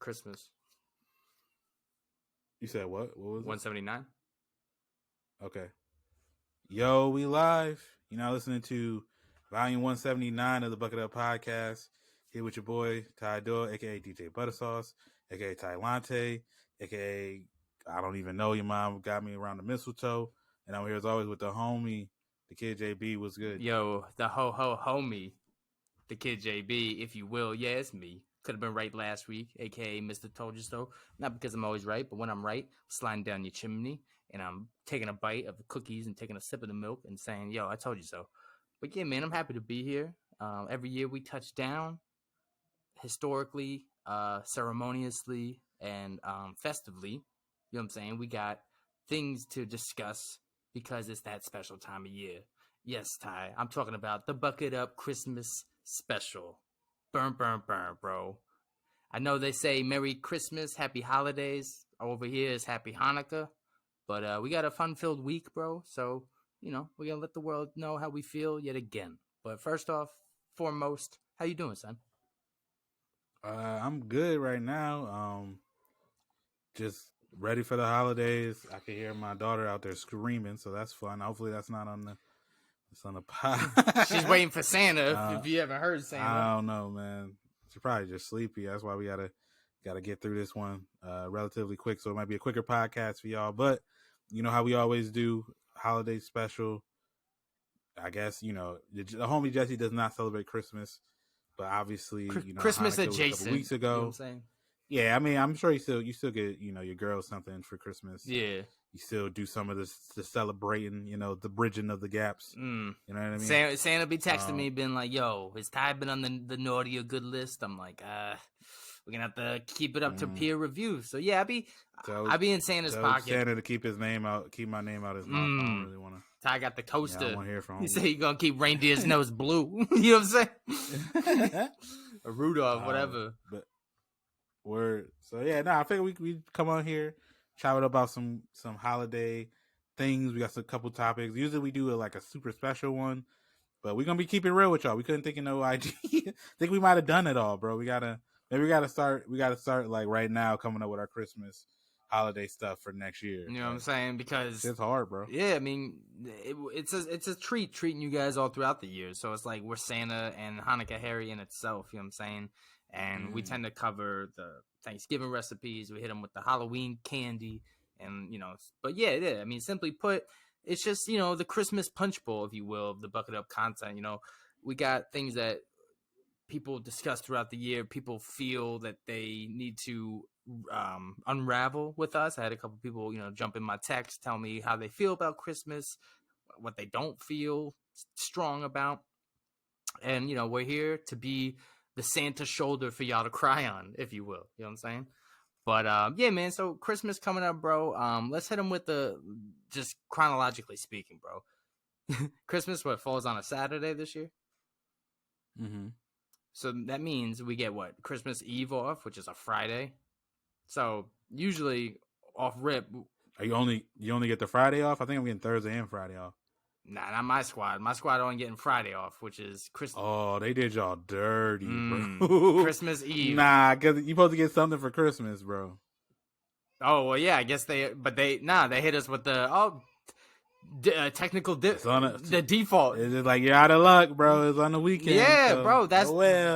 Christmas. You said what? What was it? 179. Okay. Yo, we live. You're now listening to Volume 179 of the Bucketup podcast. Here with your boy, Ty Doyle, a.k.a. DJ Buttersauce, a.k.a. Ty Lante, a.k.a. I don't even know, your mom got me around the mistletoe. And I'm here as always with the homie, the kid JB. What's good? Yo, the ho homie, the kid JB, if you will. Yeah, it's me. Could have been right last week, a.k.a. Mr. Told You So. Not because I'm always right, but when I'm right, I'm sliding down your chimney and I'm taking a bite of the cookies and taking a sip of the milk and saying, yo, I told you so. But yeah, man, I'm happy to be here. Every year we touch down historically, ceremoniously, and festively. You know what I'm saying? We got things to discuss because it's that special time of year. Yes, Ty, I'm talking about the Bucketup Christmas special. Burn, burn, burn, bro. I know they say Merry Christmas, Happy Holidays. Over here is Happy Hanukkah. But we got a fun-filled week, bro. So, you know, we're going to let the world know how we feel yet again. But first off, foremost, how you doing, son? I'm good right now. Just ready for the holidays. I can hear my daughter out there screaming, so that's fun. Hopefully that's not on the pod. She's waiting for Santa. If you haven't heard Santa, I don't know, man. She's probably just sleepy. That's why we gotta get through this one relatively quick. So it might be a quicker podcast for y'all. But you know how we always do, holiday special. I guess the homie Jesse does not celebrate Christmas, but obviously Christmas Hanukkah was adjacent. A couple weeks ago. You know what I'm saying? Yeah, I mean, I'm sure you still get your girl something for Christmas. Yeah, you still do some of the celebrating, the bridging of the gaps. You know what I mean? Santa be texting me, been like, "Yo, has Ty been on the naughty or good list?" I'm like, we're gonna have to keep it up to peer review. So yeah, I be in Santa's pocket. Santa to keep my name out his mouth. I don't really want to. Ty got the coaster. Yeah, I want to hear from him. He said he gonna keep reindeer's nose blue. You know what I'm saying? Or Rudolph, whatever. But word. So yeah, I figured we come on here, chat it about some holiday things. We got a couple topics. Usually we do a super special one, but we're gonna be keeping it real with y'all. We couldn't think of no idea. Think we might have done it all, bro. We gotta start like right now coming up with our Christmas holiday stuff for next year. You know what I'm saying? Because it's hard, bro. Yeah, I mean, it's a treat treating you guys all throughout the year. So it's like we're Santa and Hanukkah Harry in itself. You know what I'm saying? And we tend to cover the Thanksgiving recipes. We hit them with the Halloween candy, and But yeah. I mean, simply put, it's just the Christmas punch bowl, if you will, of the Bucketup content. We got things that people discuss throughout the year. People feel that they need to unravel with us. I had a couple people, jump in my text, tell me how they feel about Christmas, what they don't feel strong about, and we're here to be the Santa shoulder for y'all to cry on, if you will. You know what I'm saying? But yeah, man. So Christmas coming up, bro. Let's hit them with just chronologically speaking, bro. Christmas falls on a Saturday this year. Mm-hmm. So that means we get Christmas Eve off, which is a Friday. So usually off rip. Are you only get the Friday off? I think I'm getting Thursday and Friday off. Nah, not my squad. My squad only getting Friday off, which is Christmas. Oh, they did y'all dirty, bro. Christmas Eve. Nah, because you're supposed to get something for Christmas, bro. Oh, well, yeah, I guess they hit us with the, technical the default. It's just like, you're out of luck, bro. It's on the weekend. Yeah, so, bro,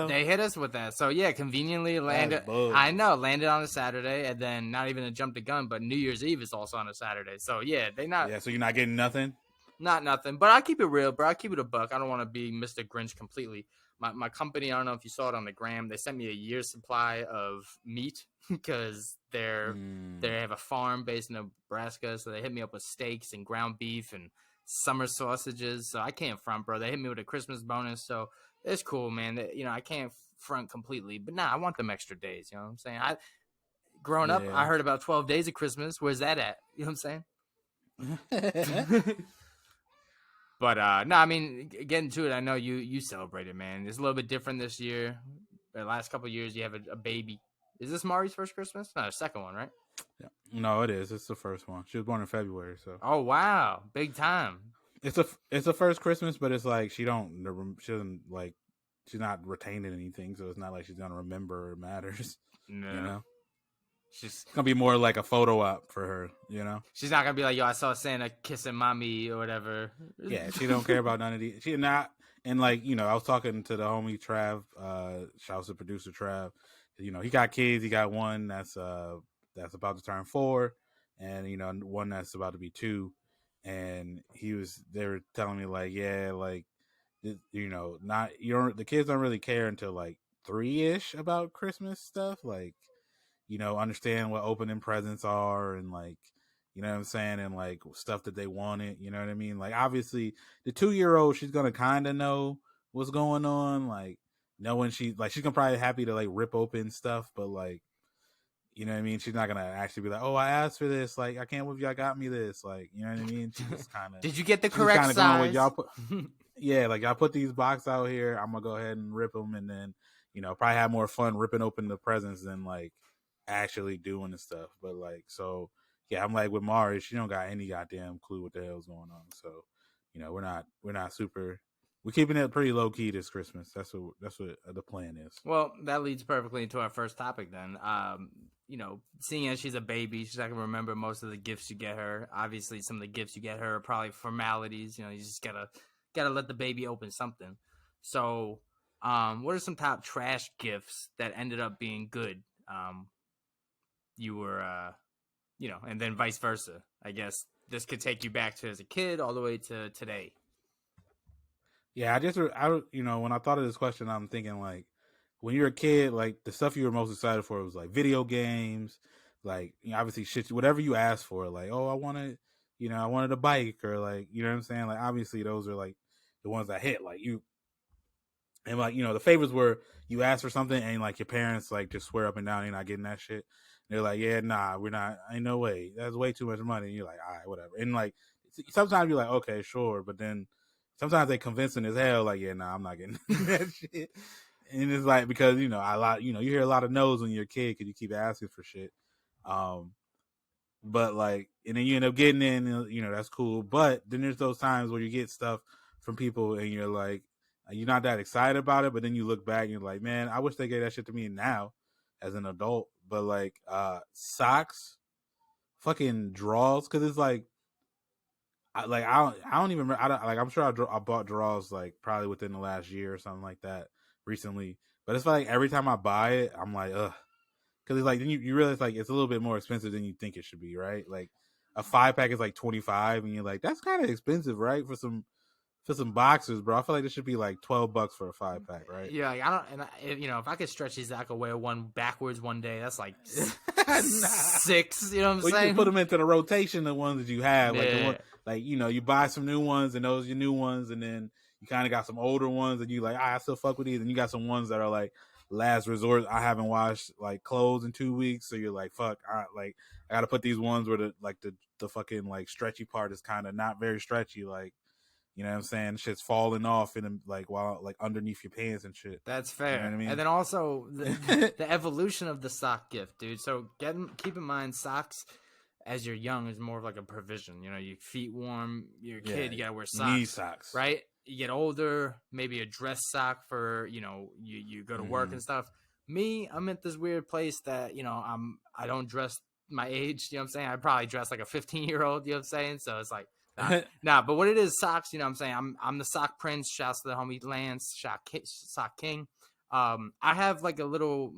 they hit us with that. So yeah, conveniently landed on a Saturday, and then not even to jump the gun, but New Year's Eve is also on a Saturday. So yeah, so you're not getting nothing? Not nothing, but I keep it real, bro. I keep it a buck. I don't want to be Mr. Grinch completely. My company, I don't know if you saw it on the gram, they sent me a year's supply of meat because they have a farm based in Nebraska, so they hit me up with steaks and ground beef and summer sausages. So I can't front, bro. They hit me with a Christmas bonus, so it's cool, man. I can't front completely, but I want them extra days. You know what I'm saying? Growing up, I heard about 12 days of Christmas. Where's that at? You know what I'm saying? But I mean, getting to it, I know you celebrate it, man. It's a little bit different this year. The last couple of years, you have a baby. Is this Mari's first Christmas? No, the second one, right? Yeah. No, it is. It's the first one. She was born in February, so. Oh wow, big time. It's a first Christmas, but it's like she doesn't she's not retaining anything, so it's not like she's gonna remember or matters. No. You know? She's gonna be more like a photo op for her, She's not gonna be like, yo, I saw Santa kissing mommy or whatever. Yeah, she don't care about none of these. She not, and like I was talking to the homie Trav. Shouts to producer Trav. He got kids. He got one that's about to turn 4, and one that's about to be 2. And they were telling me like, yeah, like, not the kids don't really care until like 3-ish about Christmas stuff. Like, understand what opening presents are and like, you know what I'm saying? And like stuff that they wanted, you know what I mean? Like obviously the 2-year-old, she's going to kind of know what's going on. Like knowing she's gonna probably happy to like rip open stuff, but like, you know what I mean? She's not going to actually be like, oh, I asked for this. Like, I can't believe y'all got me this. Like, you know what I mean? She just kind of, did you get the correct size? Going with y'all yeah. Like y'all put these boxes out here. I'm going to go ahead and rip them. And then, probably have more fun ripping open the presents than like actually doing the stuff. But like, so yeah, I'm like with Mari, she don't got any goddamn clue what the hell's going on. So, we're not super, we're keeping it pretty low key this Christmas. That's what the plan is. Well, that leads perfectly into our first topic then. Seeing as she's a baby, she's not gonna remember most of the gifts you get her. Obviously, some of the gifts you get her are probably formalities. You just gotta let the baby open something. So, what are some top trash gifts that ended up being good? You were, and then vice versa. I guess this could take you back to as a kid all the way to today. Yeah, when I thought of this question, I'm thinking like, when you're a kid, like the stuff you were most excited for was like video games, like obviously shit, whatever you asked for, like, oh, I wanted a bike, or like, you know what I'm saying? Like obviously those are like the ones that hit, like you, and like, the favors were you ask for something and like your parents like just swear up and down you're not getting that shit. They're like, yeah, nah, we're not. Ain't no way. That's way too much money. And you're like, all right, whatever. And like sometimes you're like, okay, sure, but then sometimes they convincing as hell. Like, yeah, nah, I'm not getting that shit. And it's like because you hear a lot of no's when you're a kid because you keep asking for shit. But like, and then you end up getting in. That's cool. But then there's those times where you get stuff from people and you're like, you're not that excited about it. But then you look back and you're like, man, I wish they gave that shit to me now as an adult. But like socks, fucking drawers, because it's like, I don't even remember. I'm sure I bought drawers like probably within the last year or something like that recently. But it's like every time I buy it, I'm like, ugh, because it's like then you realize like it's a little bit more expensive than you think it should be, right? Like a 5-pack is like $25, and you're like, that's kind of expensive, right? For some boxers, bro. I feel like this should be like $12 for a 5-pack, right? Yeah, like, I don't, and if I could stretch these, I could wear one backwards one day. That's like 6. You know what I'm saying? You can put them into the rotation, the ones that you have, like the one, like you buy some new ones, and those are your new ones, and then you kind of got some older ones, and you like, I still fuck with these, and you got some ones that are like last resort. I haven't washed like clothes in 2 weeks, so you're like, fuck, I got to put these ones where the fucking like stretchy part is kind of not very stretchy, like. You know what I'm saying? Shit's falling off in like while like underneath your pants and shit. That's fair. You know what I mean? And then also the evolution of the sock gift, dude. So keep in mind, socks as you're young is more of like a provision. Your feet warm. You're a kid, you gotta wear socks. You need socks, right? You get older, maybe a dress sock for you go to work and stuff. Me, I'm at this weird place that I don't dress my age. You know what I'm saying? I probably dress like a 15-year-old. You know what I'm saying? So it's like. Nah, but what it is, socks, you know what I'm saying? I'm the sock prince. Shouts to the homie Lance, sock king. I have like a little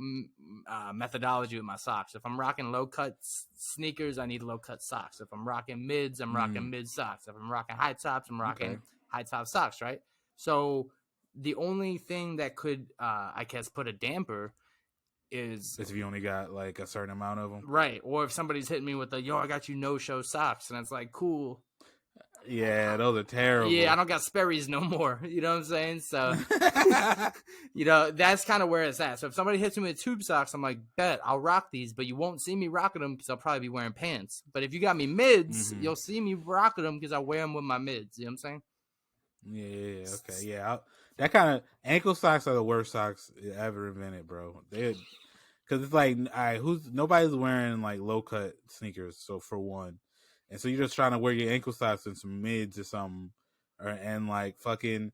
methodology with my socks. If I'm rocking low-cut sneakers, I need low-cut socks. If I'm rocking mids, I'm rocking mid socks. If I'm rocking high tops, I'm rocking high-top socks, right? So the only thing that could, I guess, put a damper is if you only got like a certain amount of them. Right, or if somebody's hitting me with I got you no-show socks, and it's like, cool. Yeah, those are terrible. Yeah, I don't got Sperry's no more. You know what I'm saying? So, that's kind of where it's at. So if somebody hits me with tube socks, I'm like, bet, I'll rock these, but you won't see me rocking them because I'll probably be wearing pants. But if you got me mids, you'll see me rocking them because I wear them with my mids. You know what I'm saying? Yeah, okay. Yeah, that kind of ankle socks are the worst socks ever invented, bro. Because it's like, nobody's wearing like low cut sneakers. So for one. And so you're just trying to wear your ankle socks and some mids or something, and like fucking,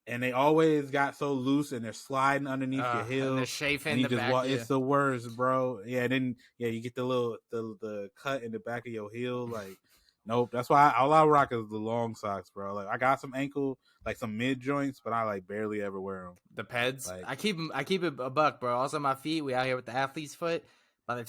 and they always got so loose and they're sliding underneath your heel. And they're chafing and you the just back. walk. It's the worst, bro. Yeah, and then you get the little the cut in the back of your heel. Like, nope. That's why all I rock is the long socks, bro. Like, I got some ankle, like some mid joints, but I like barely ever wear them. The Peds. Like, I keep it a buck, bro. Also, my feet. We out here with the athlete's foot. By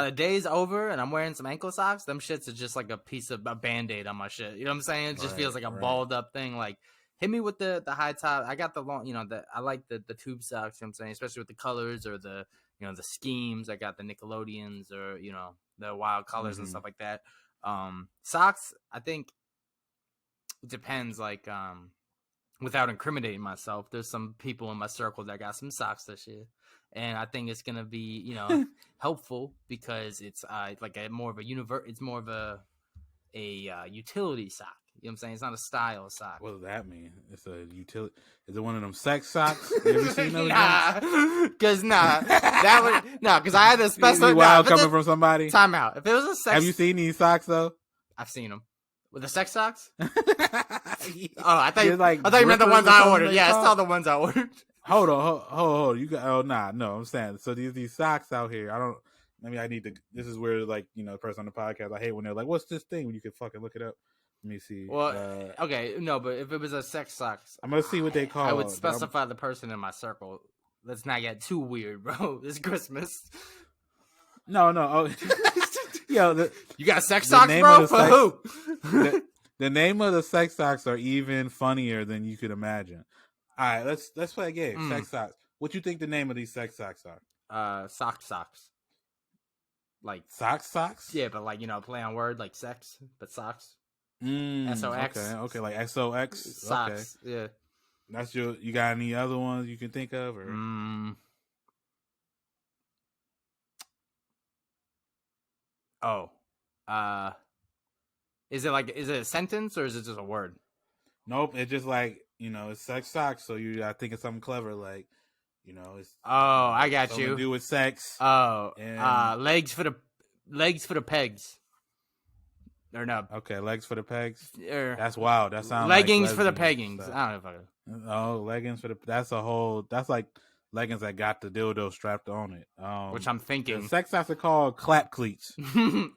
the day's over and I'm wearing some ankle socks, them shits are just like a piece of a Band-Aid on my shit. You know what I'm saying? It just feels like a balled up thing. Like, hit me with the high top. I got the long, I like the tube socks, you know what I'm saying? Especially with the colors or the schemes. I got the Nickelodeons or, the wild colors and stuff like that. Socks, I think it depends, like, without incriminating myself, there's some people in my circle that got some socks this year. And I think it's gonna be, helpful because it's like more of a utility sock. You know what I'm saying? It's not a style sock. What does that mean? It's a utility. Is it one of them sex socks? Have you seen those? Because because I had to specify. Wild coming from somebody. Time out. If it was a sex, have you seen these socks though? I've seen them. With the sex socks? Oh, I thought you meant the ones I ordered. Yeah, I saw the ones I ordered. Hold on. You got? No. I'm saying so. These socks out here. I don't. Maybe I need to. This is where the person on the podcast. I hate when they're like, "What's this thing?" When you can fucking look it up. Let me see. Well, okay, no, but if it was a sex socks, I'm gonna see what they call. I would specify the person in my circle. Let's not get too weird, bro. It's Christmas. No. Oh. Yo, you got sex socks, bro? For who? The name of the sex socks are even funnier than you could imagine. All right, let's play a game. Sex socks. What you think the name of these sex socks are? Socks. Like socks? Yeah, but play on word like sex, but socks. SOX. Okay, like SOX. Socks. Okay. Yeah. That's you got any other ones you can think of? Or? Is it a sentence or is it just a word? Nope, it's just it's sex socks, so you gotta think of something clever it's I got you. To do with sex. Legs for the pegs. Or no. Okay, legs for the pegs. That's wild. That sounds leggings for the peggings. Stuff. I don't know if leggings for the that's like leggings that got the dildo strapped on it. Which I'm thinking. Sex socks are called clap cleats. I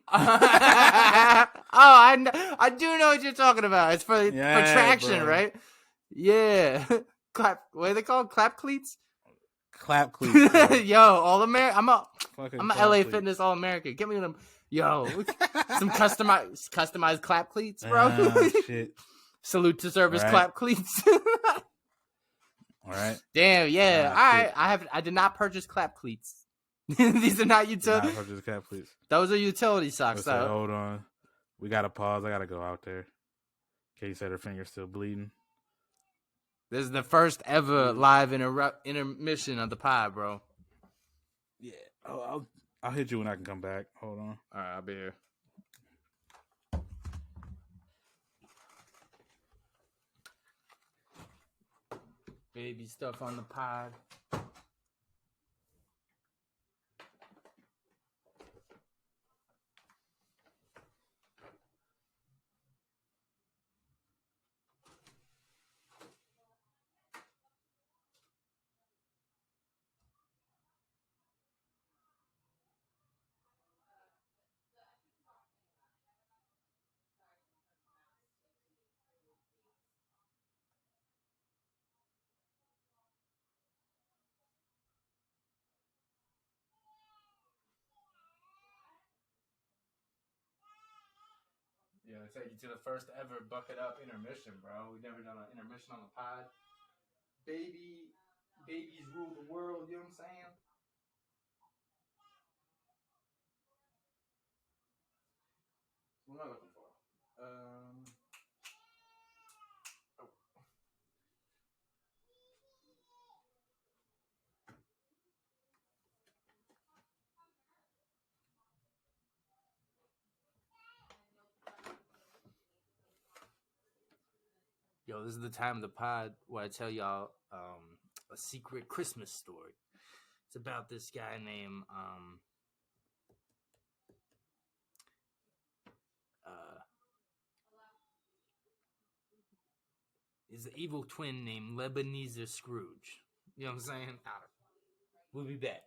do know what you're talking about. It's for traction, bro. Right? Yeah. What are they called? Clap cleats? Clap cleats. Yo, all American. I'm a LA cleats. Fitness All American. Get me them. Yo, some customized clap cleats, bro. Shit. Salute to service clap cleats. All right. Damn, yeah. All right. I did not purchase clap cleats. These are not utility. Not purchase clap cleats. Those are utility socks, though. Hold on. We gotta pause. I gotta go out there. Katie said her finger's still bleeding. This is the first ever live intermission of the pod, bro. Yeah. I'll hit you when I can come back. Hold on. All right, I'll be here. Baby stuff on the pod. Yeah, take you to the first ever Bucketup intermission, bro. We've never done an intermission on the pod. Babies rule the world, you know what I'm saying? What am I looking for? Yo, this is the time of the pod where I tell y'all a secret Christmas story. It's about this guy named is the evil twin named Ebenezer Scrooge. You know what I'm saying? We'll be back.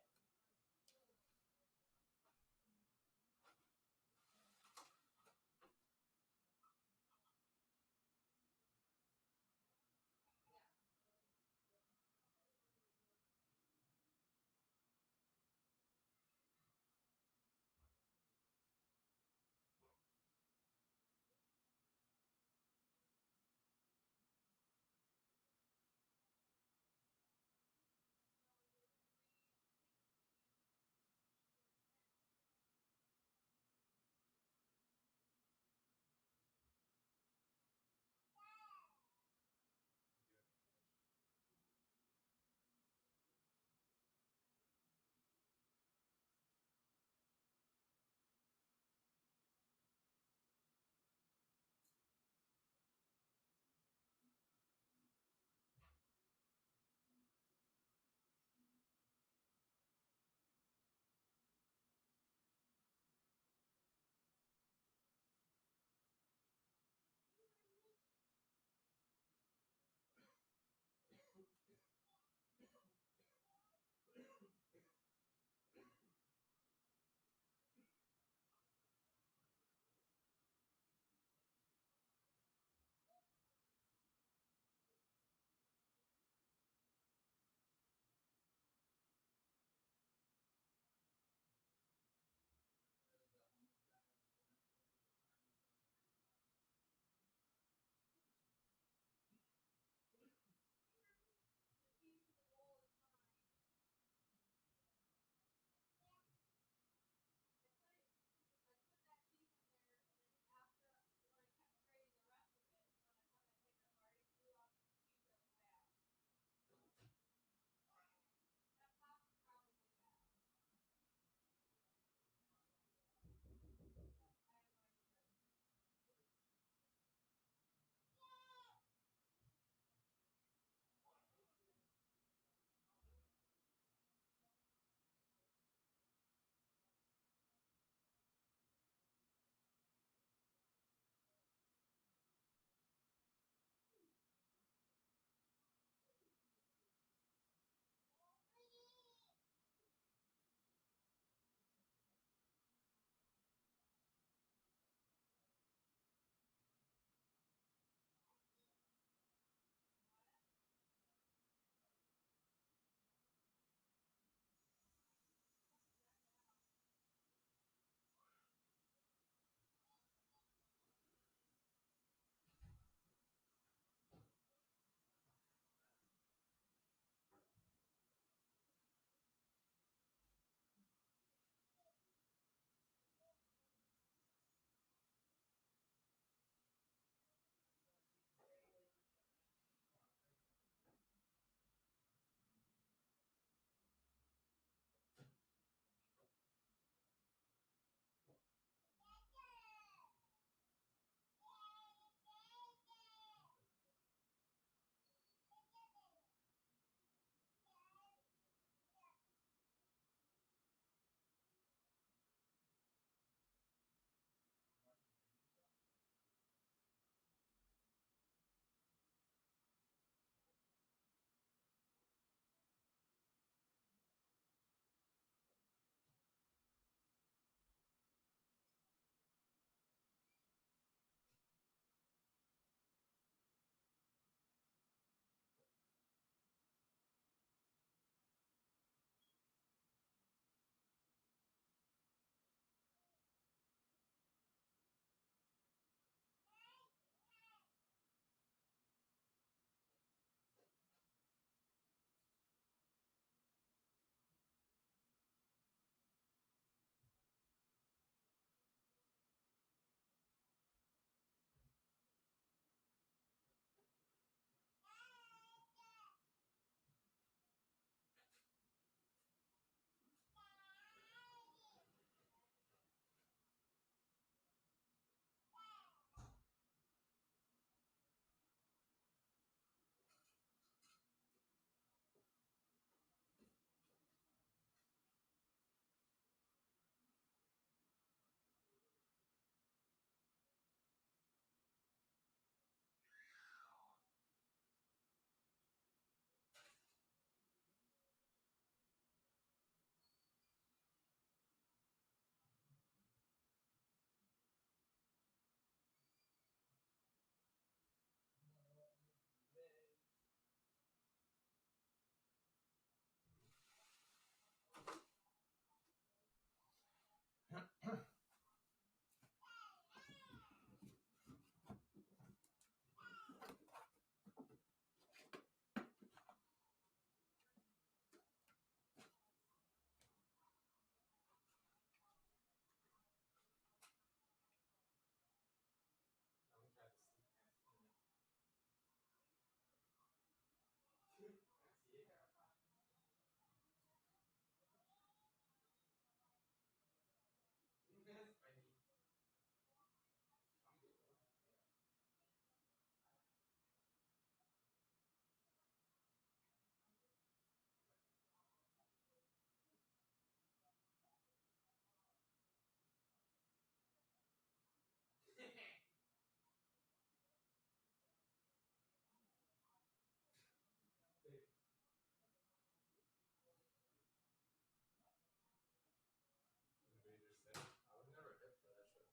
I was never hip for that shit.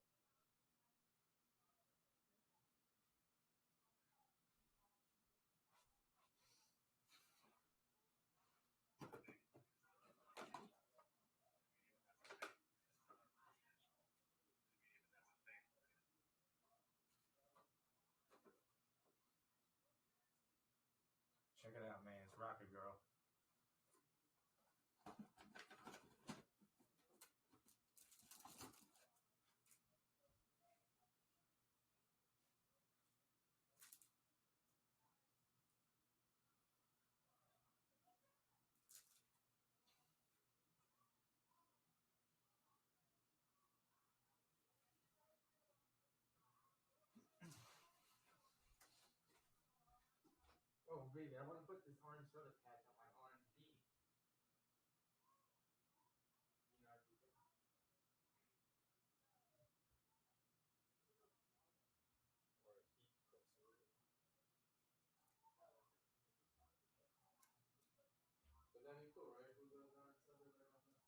Check it out, man. It's Rocket Girl. Oh, baby, I want to put this orange soda patch on my orange beanie. You know, or a heat pixel. But that'd be cool, right? Who goes on Sunday right on that?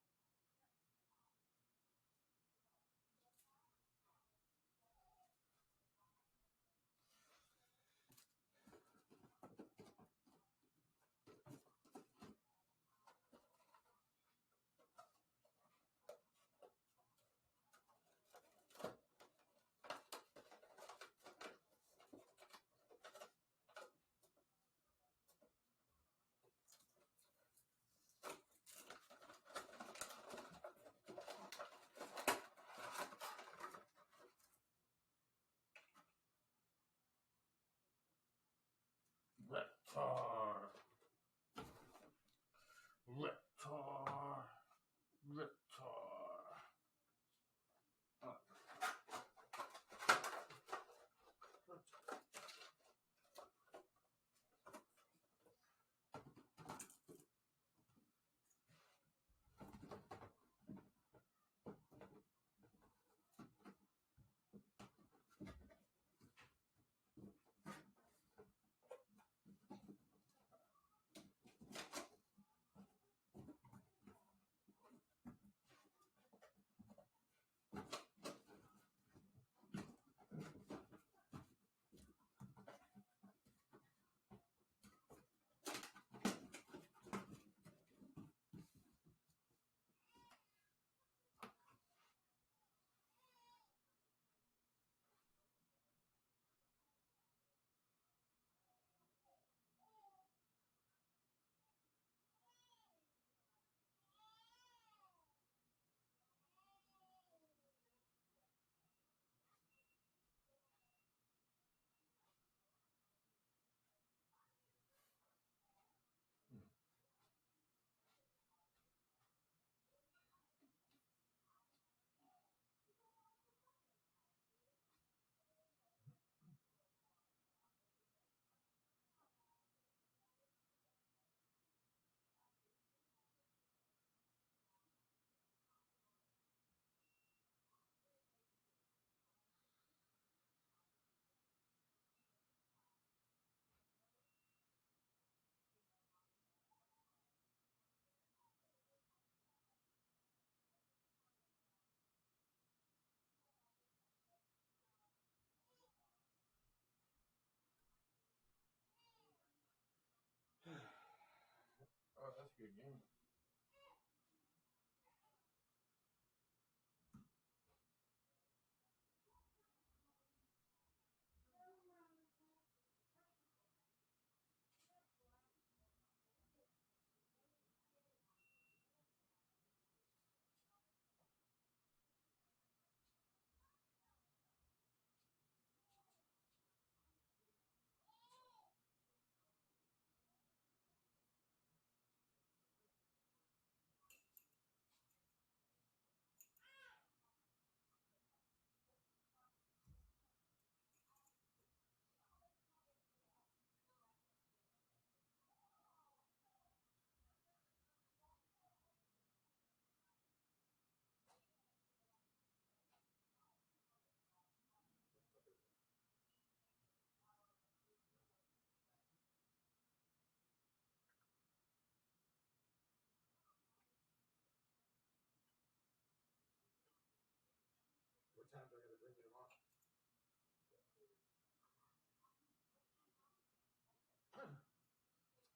time do I gotta bring you tomorrow?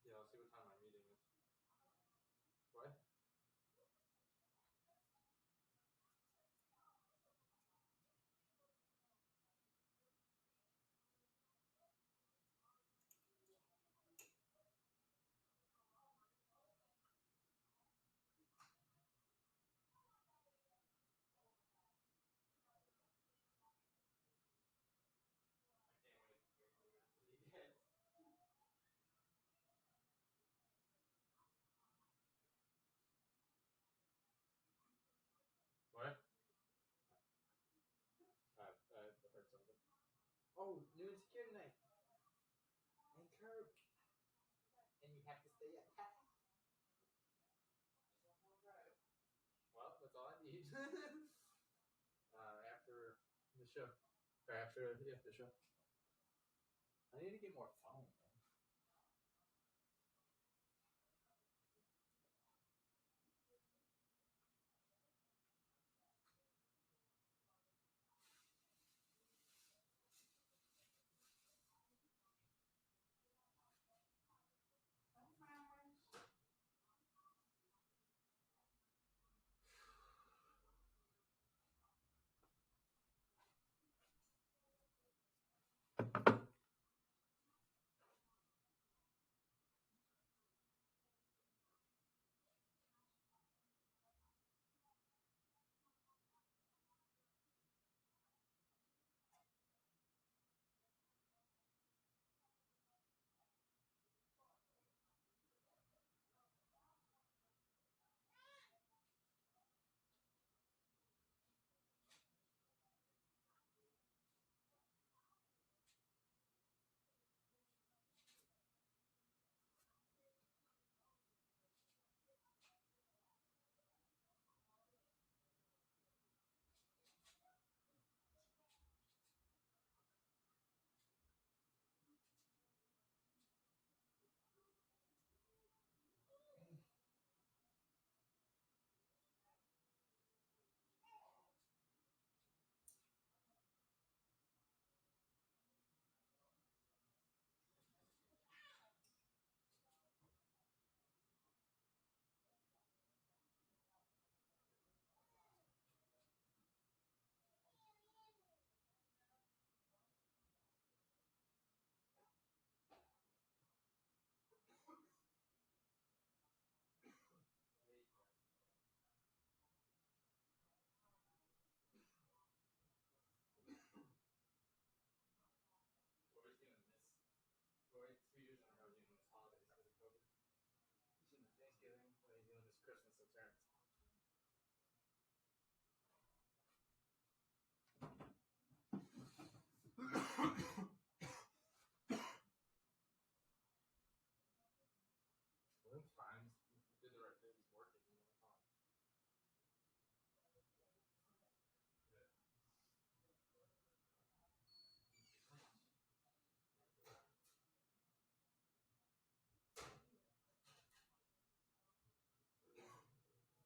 Yeah, I'll see what time my meeting is. What? What? I heard something. Oh, new insecure tonight. And curb. And you have to stay at half. Well, that's all I need. After the show. Or after the show. I need to get more phone, man. We're doing this. We're 2 years in a row doing this holidays because of COVID. He's doing Thanksgiving, but he's doing this Christmas returns. Well, that's fine. He did the right thing. He's working. You know, fine.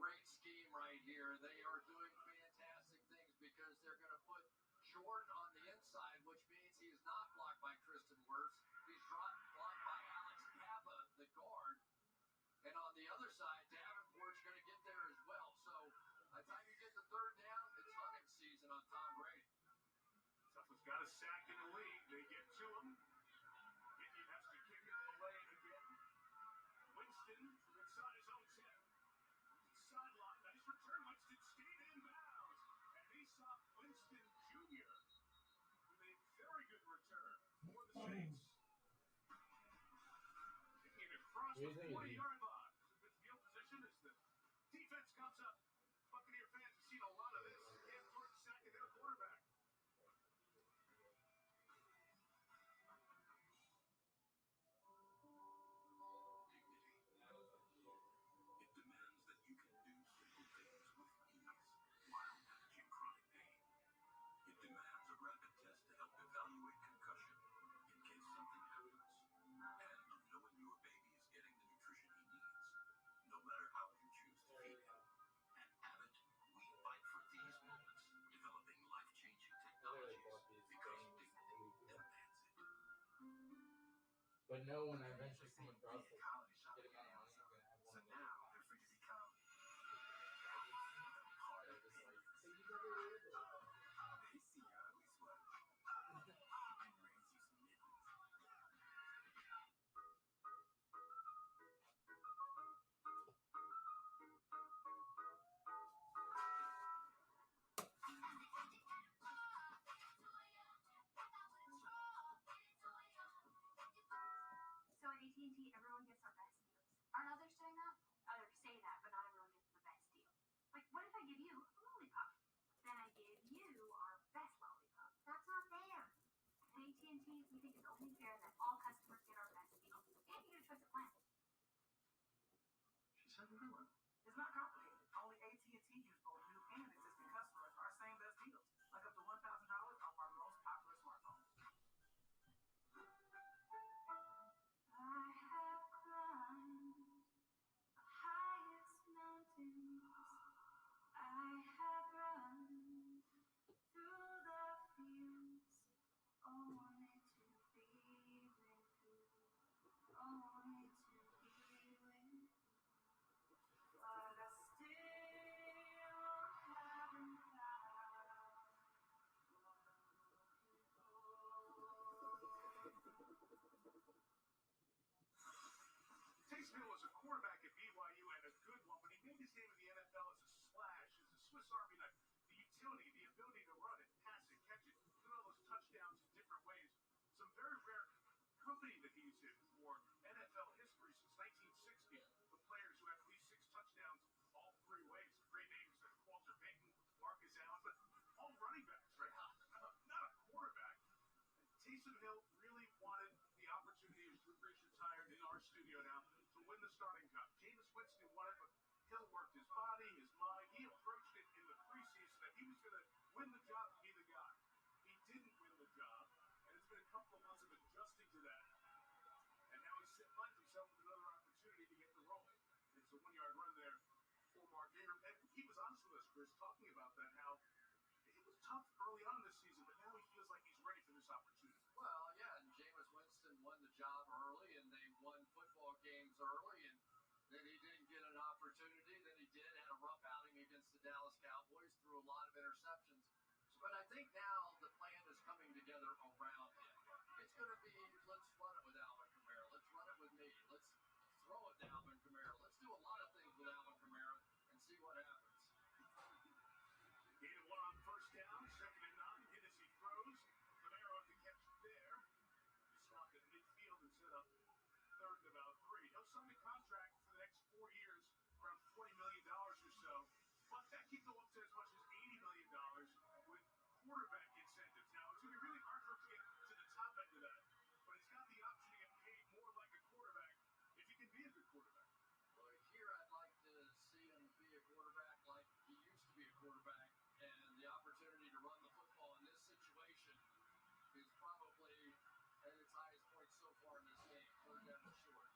great scheme right here. They are doing fantastic things because they're going to put Jordan on the inside, which means he is not blocked by Tristan Wirfs. He's blocked by Alex Kappa, the guard. And on the other side, Davenport's going to get there as well. So by the time you get the third down, it's hunting season on Tom Brady. Someone's got a sack in the lead. They get to him. Gideon has to kick it away again. Winston inside his own 10. Sideline. Nice return. Winston stayed in bounds. And he saw Winston Jr. with a very good return for the Saints. Taking it across the 40-yard line. Good field position as the defense comes up. Buccaneer fans have seen a lot of this. And Jordan sacking their quarterback. Demands a rapid test to help evaluate concussion in case something happens. And knowing your baby is getting the nutrition he needs, no matter how you choose to feed him. At Abbott, we fight for these moments, developing life-changing technologies because dignity demands it. But no, when I eventually come across it, get him out of money, I'm going to have one. So now they're free to become part of the life. They see how we sweat and raise you some mittens. So at AT&T, everyone gets our best deals. Aren't others saying that? Others say that, but not everyone gets the best deal. Like, what if I give you a lollipop? Then I give you our best lollipop. That's not fair. At AT&T, we think it's only fair that all customers get our best deal. And you get a choice of plans. She said everyone. It's not complicated. Only AT&T gives both new and existing customers our same best deals, like up to $1,000 off our most popular smartphones. I have climbed the highest mountains. I have run through the fields only to be with you, only to be with you. But I still haven't found what I'm looking for. Taysom Hill was a quarterback at BYU and a good one, but he made his name in the NFL as a slash, as a Swiss Army knife. The utility, the ability to run it, pass it, catch it, do all those touchdowns in different ways. Some very rare company that he's in for NFL history since 1960, with players who have at least 6 touchdowns all 3 ways. Great names like Walter Payton, Marcus Allen, but all running backs, right? Not a quarterback. Taysom Hill really wanted the opportunity, as Drew Brees retired in our studio now, to win the starting job. Jameis Winston won it, but Hill worked his body, his mind. He approached it in the preseason that he was going to win the job and be the guy. He didn't win the job, and it's been a couple of months of adjusting to that. And now he's finds himself with another opportunity to get the role. It's a 1-yard run there for Mark Ingram. And he was honest with us, Chris, talking about that, how it was tough early on in this season, but now he feels like he's ready for this opportunity. Well, yeah, and Jameis Winston won the job early, and they won football games early, and then he didn't get an opportunity. Then he did, had a rough outing against the Dallas Cowboys, threw a lot of interceptions. But I think now the plan is coming together around him. It's going to be, let's run it with Alvin Kamara. Let's run it with me. Let's throw it to Alvin Kamara. Let's do a lot of things with Alvin Kamara and see what happens. Gain of 1 on first down, 2nd and 9. Hit as he throws. Kamara up to catch there. He stopped at midfield and set up 3rd and about 3. He'll sign a contract for the next 4 years, around $40 million or so. But that could go up to as much as $80 million with quarterback incentives. Now, it's going to be really hard for him to get to the top end of that. But he's got the option to get paid more like a quarterback if he can be a good quarterback. Well, here I'd like to see him be a quarterback like he used to be a quarterback. And the opportunity to run the football in this situation is probably at its highest point so far in this game. 3rd down and short.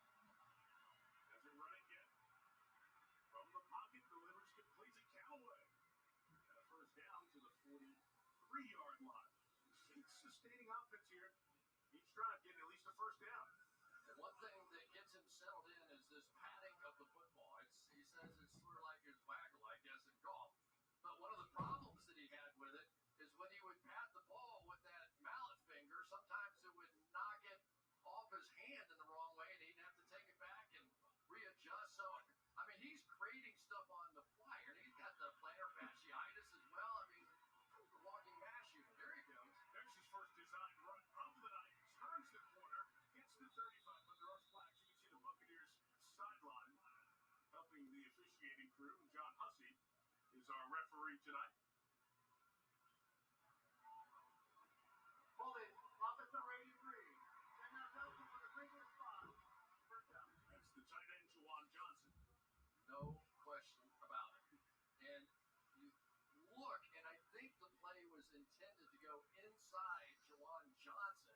Doesn't run it yet. From the pocket, delivers 43-yard line. Saints sustaining offense here. Each drive getting at least a first down. And one thing that gets him settled in is this patting of the football. He says it's sort of like his waggle, I guess, in golf. But one of the problems that he had with it is when he would pat the ball with that mallet finger, sometimes it would knock it off his hand in the wrong way, and he'd have to take it back and readjust. So, I mean, he's creating stuff on the fly, and he's got the plantar fasciitis as well. I mean, the walking mash you. There he goes. There's his first design run of the night. Turns the corner, gets the 35, but there are flags. You can see the Buccaneers sideline helping the officiating crew. John Hussey is our referee tonight. Holding, offensive rating 3. And now Nelson for the previous spot. First down. That's the tight end, Juwan Johnson. No question about it. And you look, and I think the play was intended to go inside Juwan Johnson.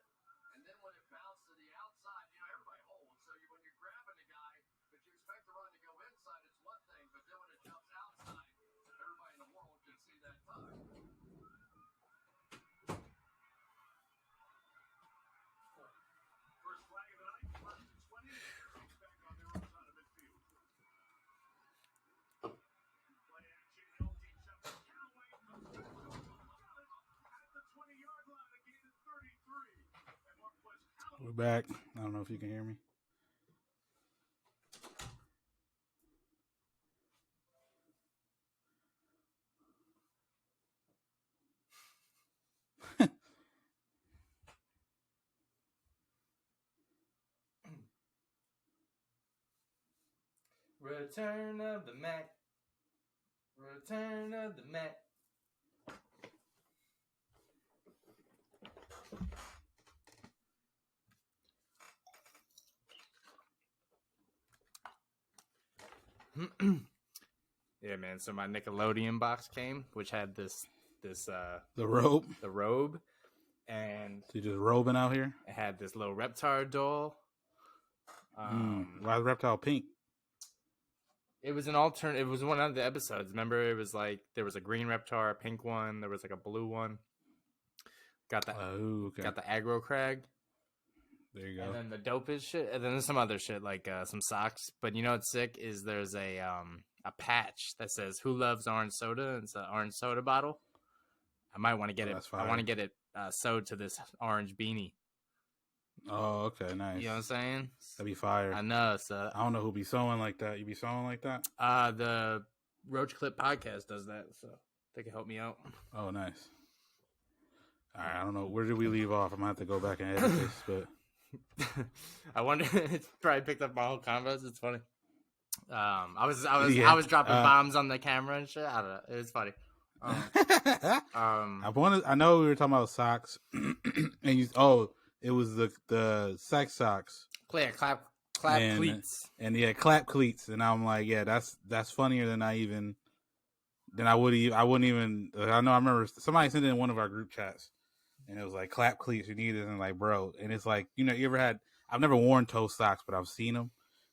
And then when it bounced to the outside, everybody holds. So when you're grabbing a guy, but you expect the run to go inside, it's one thing. But then when it jumps outside, everybody in the world can see that time. First flag of the night, first and 20. Saints back on their own side of midfield. Play action, LT Chapter. Callaway comes back at the 20-yard line, a gain of 33. And Marquez Callaway. We're back. I don't know if you can hear me. Return of the Mac. Return of the Mac. Yeah, man. So my Nickelodeon box came, which had the robe. the robe, and So you just robing out here? it had this little Reptar doll. Why is Reptile pink? It was an alternate. It was one of the episodes. Remember, it was like there was a green Reptar, a pink one. There was like a blue one. Got the Okay. got the aggro crag, There you go. and then the dopest shit, and then there's some other shit like some socks. But you know what's sick is there's a patch that says "Who loves orange soda?" It's an orange soda bottle. I might want to get Oh, it. that's I want to fire. get it sewed to this orange beanie. Oh, okay, nice. You know what I'm saying? That'd be fire. I know. So I don't know who be sewing like that. You be sewing like that? the Roach Clip podcast does that, so they can help me out. Oh, nice. All right, I don't know. Where did we leave off? I'm going to have to go back and edit this, but I wonder. It's probably picked up my whole combos. It's funny. I was dropping bombs on the camera and shit. I don't know. It was funny. I know we were talking about socks, and it was the sex socks. Clap And- cleats. And yeah, clap cleats, and I'm like, yeah, that's funnier than I wouldn't even. I know I remember somebody sent it in one of our group chats, and it was like clap cleats. You need it, and like, bro, and it's like, you ever had? I've never worn toe socks, but I've seen them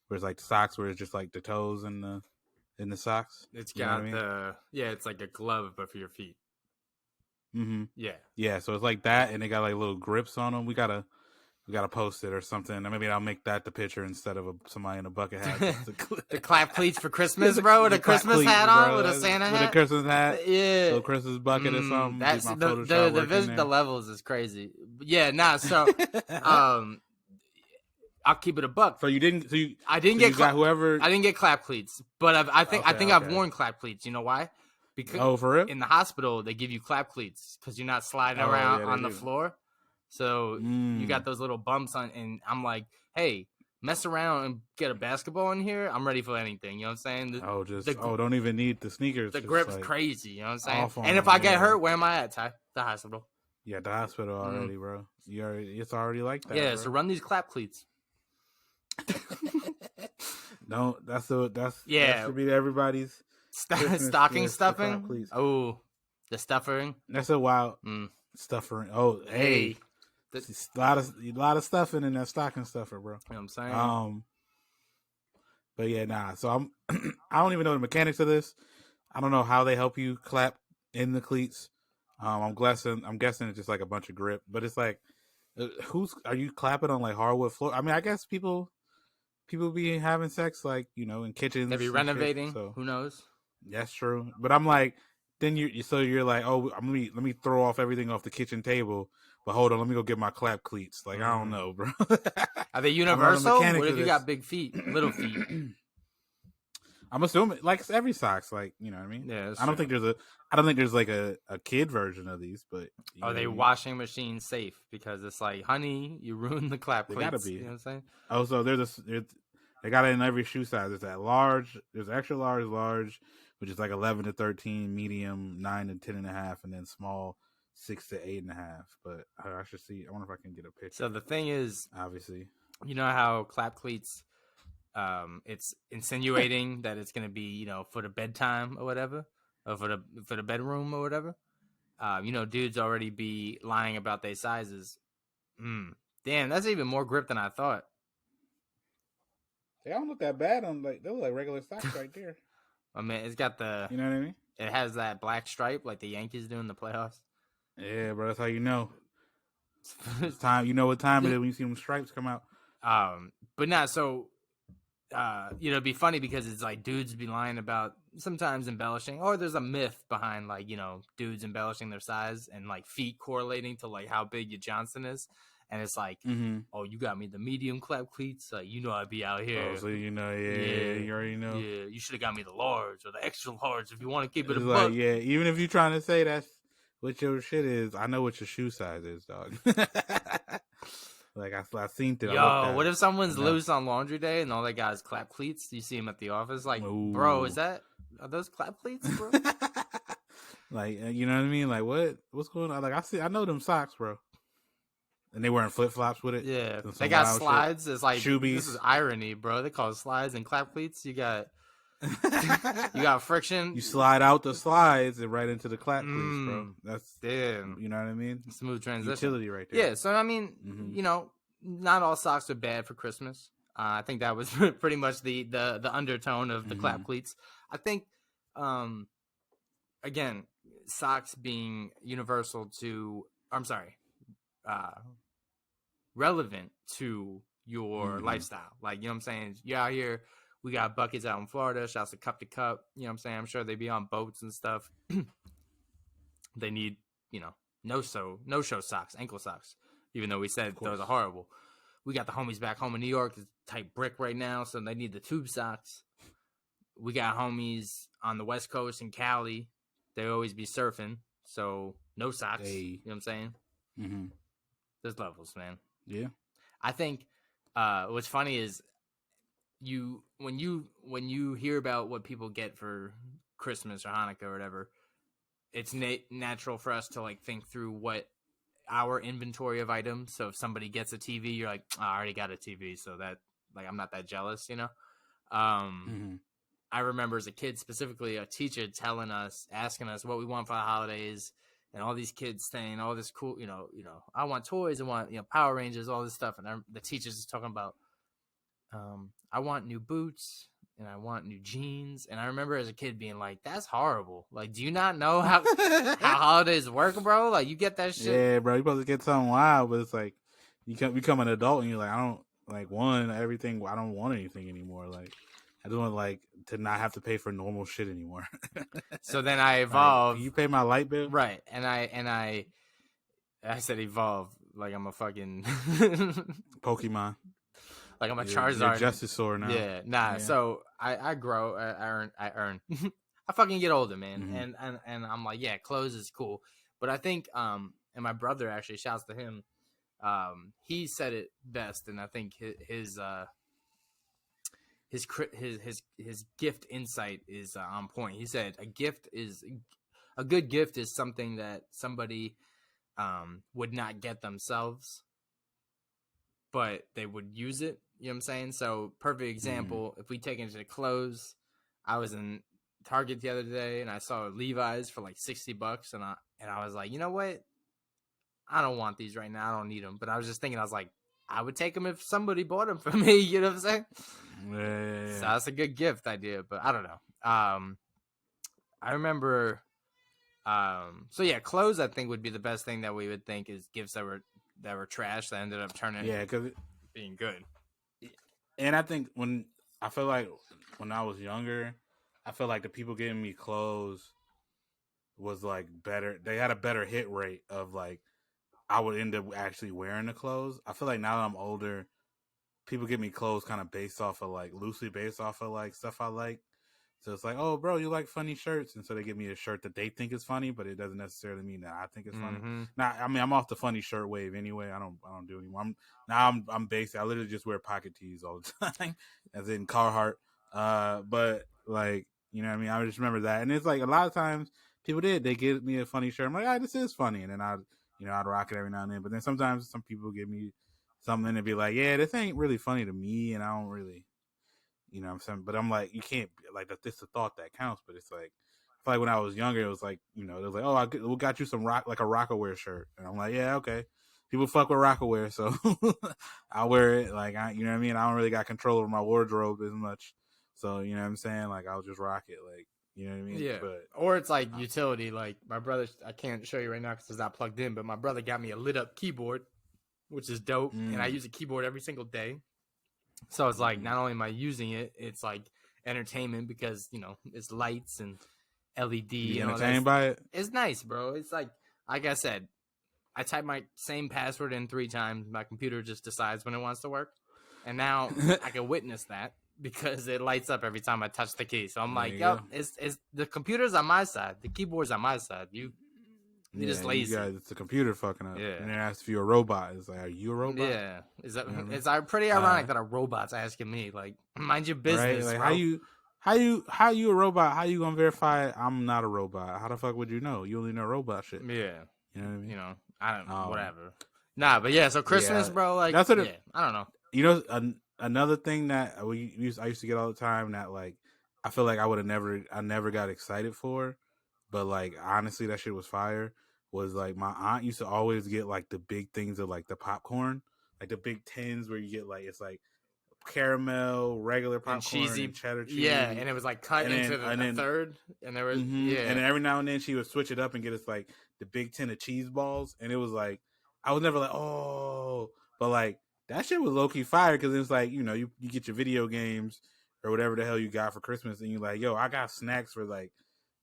where it's like socks where it's just like the toes in the socks. It's You know what got I mean? it's like a glove but for your feet. Mm-hmm. Yeah. Yeah, so it's like that, and they got like little grips on them. We gotta post it or something. And maybe I'll make that the picture instead of somebody in a bucket hat. The clap cleats for Christmas, bro, with a clap Christmas cleats, hat on, bro. with a Santa with hat. a Christmas hat, Yeah. little Christmas bucket or something. That's Get my the Photoshop work in the there. levels is crazy. Yeah, nah. So, I'll keep it a buck. So you didn't. So you. I didn't so get you got whoever. I didn't get clap cleats, but I think Okay. I've worn clap cleats. You know why? Because For real? in the hospital they give you clap cleats because you're not sliding Oh, around yeah, they on the do. floor. So you got those little bumps on, and I'm like, hey, mess around and get a basketball in here. I'm ready for anything. You know what I'm saying? Don't even need the sneakers. The just grip's like crazy. You know what I'm saying? off on And if them, I get yeah. hurt, where am I at, Ty? The hospital. Yeah, the hospital already, bro. It's already like that. Yeah. bro. So run these clap cleats. No, that Yeah. should be everybody's. Christmas Stocking list, the clap stuffing. cleats. Oh, the stuffing. That's a wild Mm. stuffer. Oh, hey. It's a lot of stuffing in that stocking stuffer, bro. You know what I'm saying? But yeah, nah. So I'm I don't even know the mechanics of this. I don't know how they help you clap in the cleats. I'm guessing it's just like a bunch of grip, but it's like, are you clapping on like hardwood floor? I mean, I guess people be having sex like in kitchens. They be and shit, renovating. so Who knows? that's true. But I'm like, then you're like, oh, let me throw off everything off the kitchen table. But hold on, let me go get my clap cleats. Like I don't know, bro. Are they I'm not a universal? mechanic What for if you this. got big feet, little feet? I'm assuming like it's every socks, like you know what I mean. Yeah, that's I don't true. think there's like a kid version of these, but Are they washing machine safe? Because it's like, honey, you ruined the clap They cleats. gotta be. You know what I'm saying? Oh, so they got it in every shoe size. There's that large, there's extra large, which is like 11 to 13, medium 9 to 10.5, and then small 6 to 8.5. But I should see. I wonder if I can get a picture. So the thing is, Obviously, you know how clap cleats, it's insinuating that it's gonna be, for the bedtime or whatever, or for the bedroom or whatever. Dudes already be lying about their sizes. Damn, that's even more grip than I thought. they don't look that bad on they look like regular socks right there. I mean, it's got the, You know what I mean? it has that black stripe like the Yankees do in the playoffs. Yeah, bro. That's how you know. It's time. You know what time it is when you see them stripes come out. But not so. It'd be funny because it's like dudes be lying about sometimes embellishing, or there's a myth behind like dudes embellishing their size and like feet correlating to like how big your Johnson is, and it's like, oh, you got me the medium clap cleats, like I'd be out here. Oh, so you already know. Yeah, you should have got me the large or the extra large if you want to keep it a It's buck. like, yeah, even if you're trying to say that's what your shit is, I know what your shoe size is, dog. Like I seen it. Yo, what if someone's loose on laundry day and all they got is clap cleats? You see them at the office, like, bro, are those clap cleats, bro? Like, you know what I mean? Like, what's going on? Like, I know them socks, bro. And they wearing flip flops with it. Yeah, they got slides. Shit. It's like Shoebies. This is irony, bro. They call it slides and clap cleats. You got friction. You slide out the slides and right into the clap cleats, bro. That's damn. You know what I mean? Smooth transition. Utility right there. Yeah. So I mean, not all socks are bad for Christmas. I think that was pretty much the undertone of the clap cleats. I think, again, socks being universal to. I'm sorry. Relevant to your lifestyle. Like, you know what I'm saying? You're out here. We got buckets out in Florida. Shouts to Cup to Cup. You know what I'm saying? I'm sure they be on boats and stuff. They need, no-show socks, ankle socks, even though we said those are horrible. We got the homies back home in New York. It's tight brick right now, so they need the tube socks. We got homies on the West Coast in Cali. They always be surfing, so no socks. Hey. You know what I'm saying? Mm-hmm. There's levels, man. Yeah. I think what's funny is when you hear about what people get for Christmas or Hanukkah or whatever, it's natural for us to like think through what our inventory of items. So if somebody gets a TV, you're like, oh, I already got a TV, so that like I'm not that jealous, I remember as a kid, specifically a teacher asking us what we want for the holidays, and all these kids saying all this cool, I want toys, I want Power Rangers, all this stuff, and the teachers is talking about, I want new boots and I want new jeans, and I remember as a kid being like, that's horrible. Like, do you not know how holidays work, bro? Like, you get that shit. Yeah, bro, you're supposed to get something wild, but it's like you become an adult and you're like, I don't like everything. I don't want anything anymore. Like, I don't want to not have to pay for normal shit anymore. So then I evolved. Like, you pay my light bill, right? And I said evolve like I'm a fucking Pokemon. Like I'm a You're Charizard. Justice Sword now. Yeah, nah. Yeah. So I grow. I earn. I fucking get older, man. Mm-hmm. And I'm like, yeah, clothes is cool. But I think and my brother actually, shouts to him. He said it best, and I think his gift insight is on point. He said a good gift is something that somebody would not get themselves, but they would use it. You know what I'm saying? So perfect example, if we take it into the clothes, I was in Target the other day and I saw Levi's for like $60, and I was like, you know what? I don't want these right now. I don't need them. But I was just thinking, I was like, I would take them if somebody bought them for me. You know what I'm saying? Yeah. So that's a good gift idea, but I don't know. I remember So yeah, clothes I think would be the best thing that we would think is gifts that were trash that ended up turning because being good. and I think I feel like when I was younger, I feel like the people giving me clothes was like better. They had a better hit rate of like I would end up actually wearing the clothes. I feel like now that I'm older, people give me clothes kind of loosely based off of like stuff I like. So it's like, oh, bro, you like funny shirts, and so they give me a shirt that they think is funny, but it doesn't necessarily mean that I think it's funny. Now, I mean, I'm off the funny shirt wave anyway. I don't do it anymore. I'm basic. I literally just wear pocket tees all the time, as in Carhartt. But like, you know what I mean? I just remember that, and it's like a lot of times people they give me a funny shirt. I'm like, this is funny, and then I'd rock it every now and then. But then sometimes some people give me something and be like, yeah, this ain't really funny to me, and I don't really. You know what I'm saying? But I'm like, you can't, like, this the thought that counts. But it's like, I feel like when I was younger, it was like, it was like, oh, we got you some like a Rockaware shirt. And I'm like, yeah, okay. People fuck with Rockaware, so I'll wear it. Like, you know what I mean? I don't really got control over my wardrobe as much. So, you know what I'm saying? Like, I'll just rock it. Like, you know what I mean? Yeah. But, or it's like utility. Like, my brother, I can't show you right now because it's not plugged in, but my brother got me a lit up keyboard, which is dope. And I use a keyboard every single day. So it's like, not only am I using it, it's like entertainment because, it's lights and LED. you and all entertained by it? It's nice, bro. It's like I said, I type my same password in 3 times. My computer just decides when it wants to work. And now I can witness that because it lights up every time I touch the key. So I'm There like, you yep, go. it's the computer's on my side. The keyboard's on my side. You're just lazy. You guys, it's the computer fucking up. Yeah. And then ask if you're a robot. It's like, are you a robot? Yeah. Is that, You know what I mean? it's pretty ironic that a robot's asking me. Like, mind your business, right? Like, bro. how you a robot? How you gonna verify I'm not a robot? How the fuck would you know? You only know robot shit. Yeah. You know what I mean? I don't know. Whatever. Nah, but yeah, so Christmas, bro, like, that's what I don't know. Another thing that I used to get all the time that, like, I feel like I never got excited for, but, like, honestly, that shit was fire, was, like, my aunt used to always get, like, the big things of, like, the popcorn, like, the big tins where you get, like, it's, like, caramel, regular popcorn, and cheesy, and cheddar cheese. Yeah, and it was like cut into the third, and there was and then every now and then she would switch it up and get us like the big tin of cheese balls, and it was like I was never like, oh, but like that shit was low key fire because it's like you get your video games or whatever the hell you got for Christmas, and you're like, yo, I got snacks for like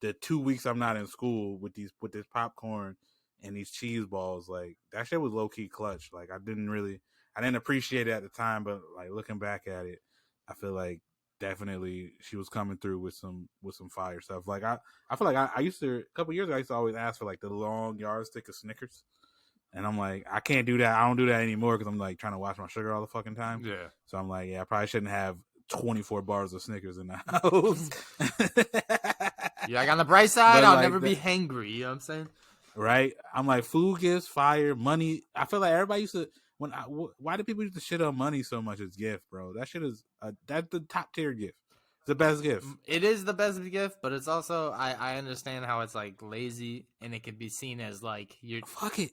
the 2 weeks I'm not in school with this popcorn and these cheese balls. Like that shit was low key clutch. Like I didn't appreciate it at the time, but like looking back at it, I feel like definitely she was coming through with some fire stuff. Like I feel like I used to, a couple years ago, I used to always ask for like the long yardstick of Snickers, and I'm like, I can't do that. I don't do that anymore because I'm like trying to watch my sugar all the fucking time. Yeah. So I'm like, yeah, I probably shouldn't have 24 bars of Snickers in the house. Yeah, like on the bright side, I'll never be hangry. You know what I'm saying? Right? I'm like, food gifts, fire, money. I feel like everybody used to. Why do people use to shit on money so much as gift, bro? That shit is that's the top tier gift. It's the best gift. It is the best gift, but it's also I understand how it's like lazy and it can be seen as like you're fuck it.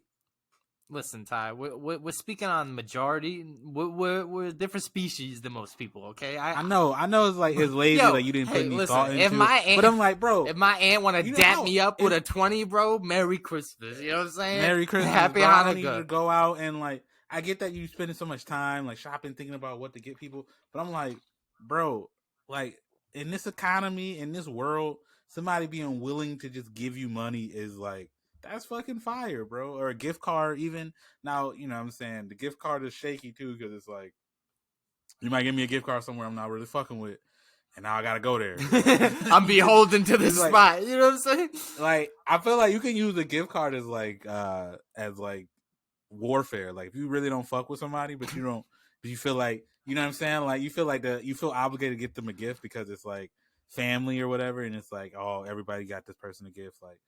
Listen, Ty, we're speaking on majority. We're a different species than most people. Okay, I know it's like it's lazy. Like you didn't put any thought into it. But I'm like, bro, if my aunt want to dap me up with a 20, bro, Merry Christmas. You know what I'm saying? Merry Christmas. Happy Hanukkah. Hanukkah. I need you to go out and like. I get that you spending so much time like shopping, thinking about what to get people, but I'm like, bro, like in this economy, in this world, somebody being willing to just give you money is like, that's fucking fire, bro. Or a gift card, even now, you know what I'm saying? The gift card is shaky too because it's like, you might give me a gift card somewhere I'm not really fucking with, and now I gotta go there. I'm beholden to this spot. You know what I'm saying? Like, I feel like you can use a gift card as like warfare. Like if you really don't fuck with somebody, but you feel like, you know what I'm saying, like you feel obligated to get them a gift because it's like family or whatever, and it's like, oh, everybody got this person a gift, like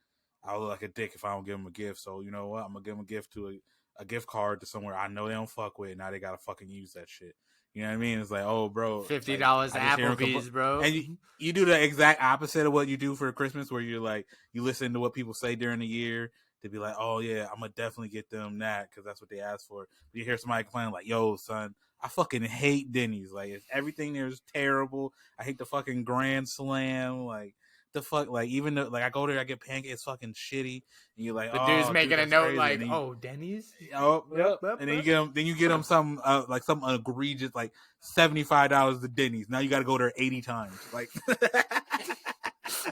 I'll look like a dick if I don't give them a gift, so you know what, I'm gonna give them a gift to a gift card to somewhere I know they don't fuck with, and now they gotta fucking use that shit. You know what I mean? It's like, oh, bro, $50 Applebee's, bro. And you do the exact opposite of what you do for Christmas, where you're like, you listen to what people say during the year to be like, oh yeah, I'm gonna definitely get them that because that's what they asked for. But you hear somebody complaining like, yo, son, I fucking hate Denny's. Like, everything there is terrible. I hate the fucking Grand Slam. Like, the fuck? Like, even though, like, I go there, I get pancakes, it's fucking shitty, and you're like, The oh, dude's dude, making a that's note crazy. like, And then you, "Oh, Denny's." oh, yep. And then you get them some like some egregious like $75 to Denny's. Now you got to go there 80 times. Like,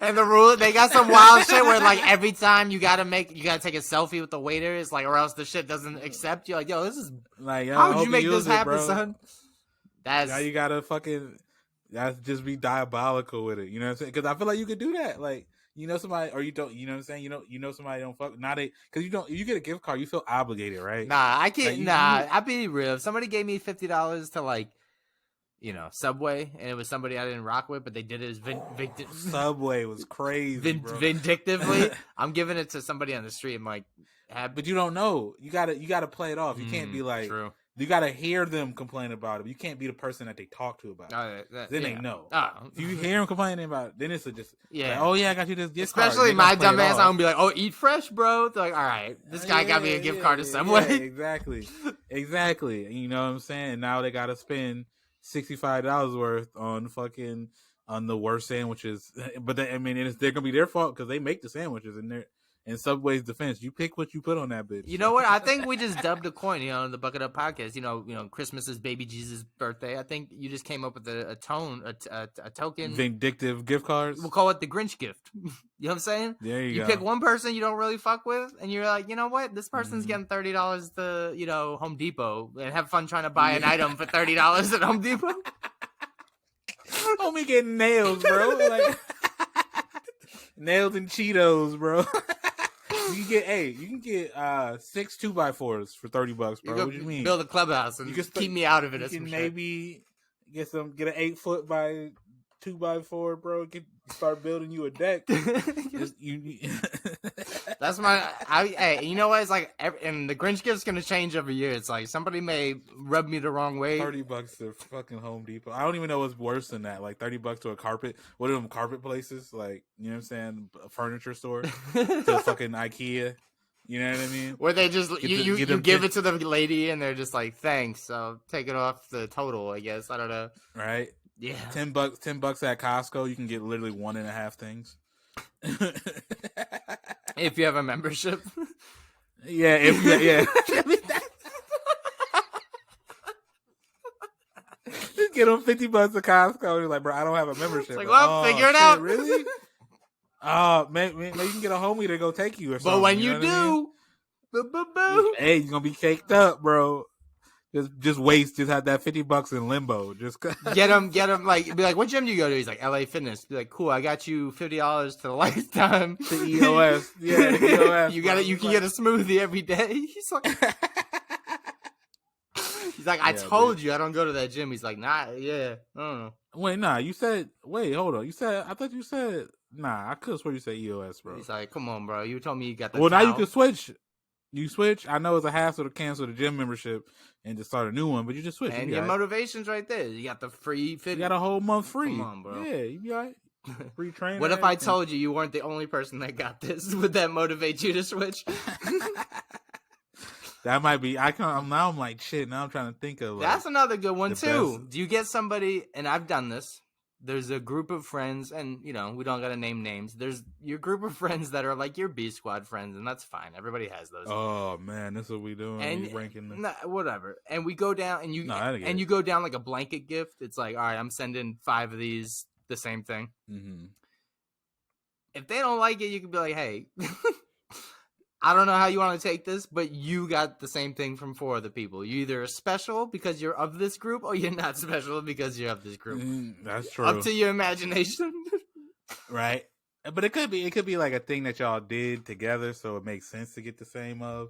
And the rule, they got some wild shit where like every time you gotta take a selfie with the waiters, like, or else the shit doesn't accept you. Like, yo, this is like, yo, how I would you hope make use this it, happen, bro. son? That's Now you gotta fucking just be diabolical with it. You know what I'm saying? Because I feel like you could do that. Like, you know somebody, or you don't. You know what I'm saying? You know somebody don't fuck. Not a because you don't. If you get a gift card, you feel obligated, right? nah, I can't. Like, I'd be real. If somebody gave me $50 to like, Subway, and it was somebody I didn't rock with, but they did it as Subway was crazy, bro. vindictively, I'm giving it to somebody on the street. I'm like, But you don't know. You gotta play it off. You can't be like, true. You gotta hear them complain about it. You can't be the person that they talk to about it. Then they know. If you hear them complaining about it, then it's just like, oh yeah, I got you this gift card. Especially my dumb ass, I'm gonna be like, oh, eat fresh, bro. They're like, all right, this guy got me a gift card to Subway. Yeah, exactly. You know what I'm saying? And now they gotta spend $65 worth on the worst sandwiches. But they're gonna be their fault because they make the sandwiches and they're. In Subway's defense, you pick what you put on that bitch. You know what? I think we just dubbed a coin, the Bucketup podcast. Christmas is baby Jesus' birthday. I think you just came up with a token. Vindictive gift cards. We'll call it the Grinch gift. You know what I'm saying? There you go. You pick one person you don't really fuck with, and you're like, you know what? This person's getting $30 to, Home Depot, and have fun trying to buy an item for $30 at Home Depot. Homie getting nails, bro. Like nails and Cheetos, bro. You can get 6 2x4s for $30, bro. What do you mean? Build a clubhouse and just keep me out of it. You can maybe get an 8-foot by 2x4, bro. Start building you a deck. That's hey, you know what? It's like, and the Grinch gift's gonna change every year. It's like somebody may rub me the wrong way. $30 to fucking Home Depot. I don't even know what's worse than that. Like $30 to a carpet. What are them carpet places? Like, you know what I'm saying? A furniture store to fucking IKEA. You know what I mean? Where they just you give it to the lady and they're just like, thanks. So take it off the total. I guess I don't know. Right. Yeah. $10 at Costco. You can get literally 1.5 things. If you have a membership. Yeah. Just get them $50 at Costco. You're like, bro, I don't have a membership. It's like, well, figure it out. Really? Maybe you can get a homie to go take you or something. But when you do, hey, you're gonna be caked up, bro. Just have that $50 in limbo. Just get him. Like, be like, what gym do you go to? He's like, LA Fitness. Be like, cool. I got you $50 to the lifetime. The EOS, yeah, the EOS. You can get a smoothie every day. He's like, I told you I don't go to that gym. He's like, nah, yeah, I don't know. Wait, nah. Hold on. I thought you said, nah. I could have sworn you said EOS, bro. He's like, come on, bro. You told me you got the. Well, now you can switch. You switch. I know it's a hassle to cancel the gym membership and to start a new one, but you just switch. And your motivation's right there. You got the free fit. You got a whole month free. Come on, bro. Yeah, you be all right. Free training. What if I told you weren't the only person that got this? Would that motivate you to switch? That might be. I'm like, shit. Now I'm trying to think of. That's another good one too. Best. Do you get somebody? And I've done this. There's a group of friends, and we don't gotta name names. There's your group of friends that are like your B squad friends, and that's fine. Everybody has those. Oh man, that's what we doing. And ranking them. Whatever. And we go down, and you go down like a blanket gift. It's like, all right, I'm sending 5 of these, the same thing. Mm-hmm. If they don't like it, you can be like, hey. I don't know how you want to take this, but you got the same thing from 4 other people. You either are special because you're of this group, or you're not special because you're of this group. That's true. Up to your imagination. Right. But it could be like a thing that y'all did together, so it makes sense to get the same of.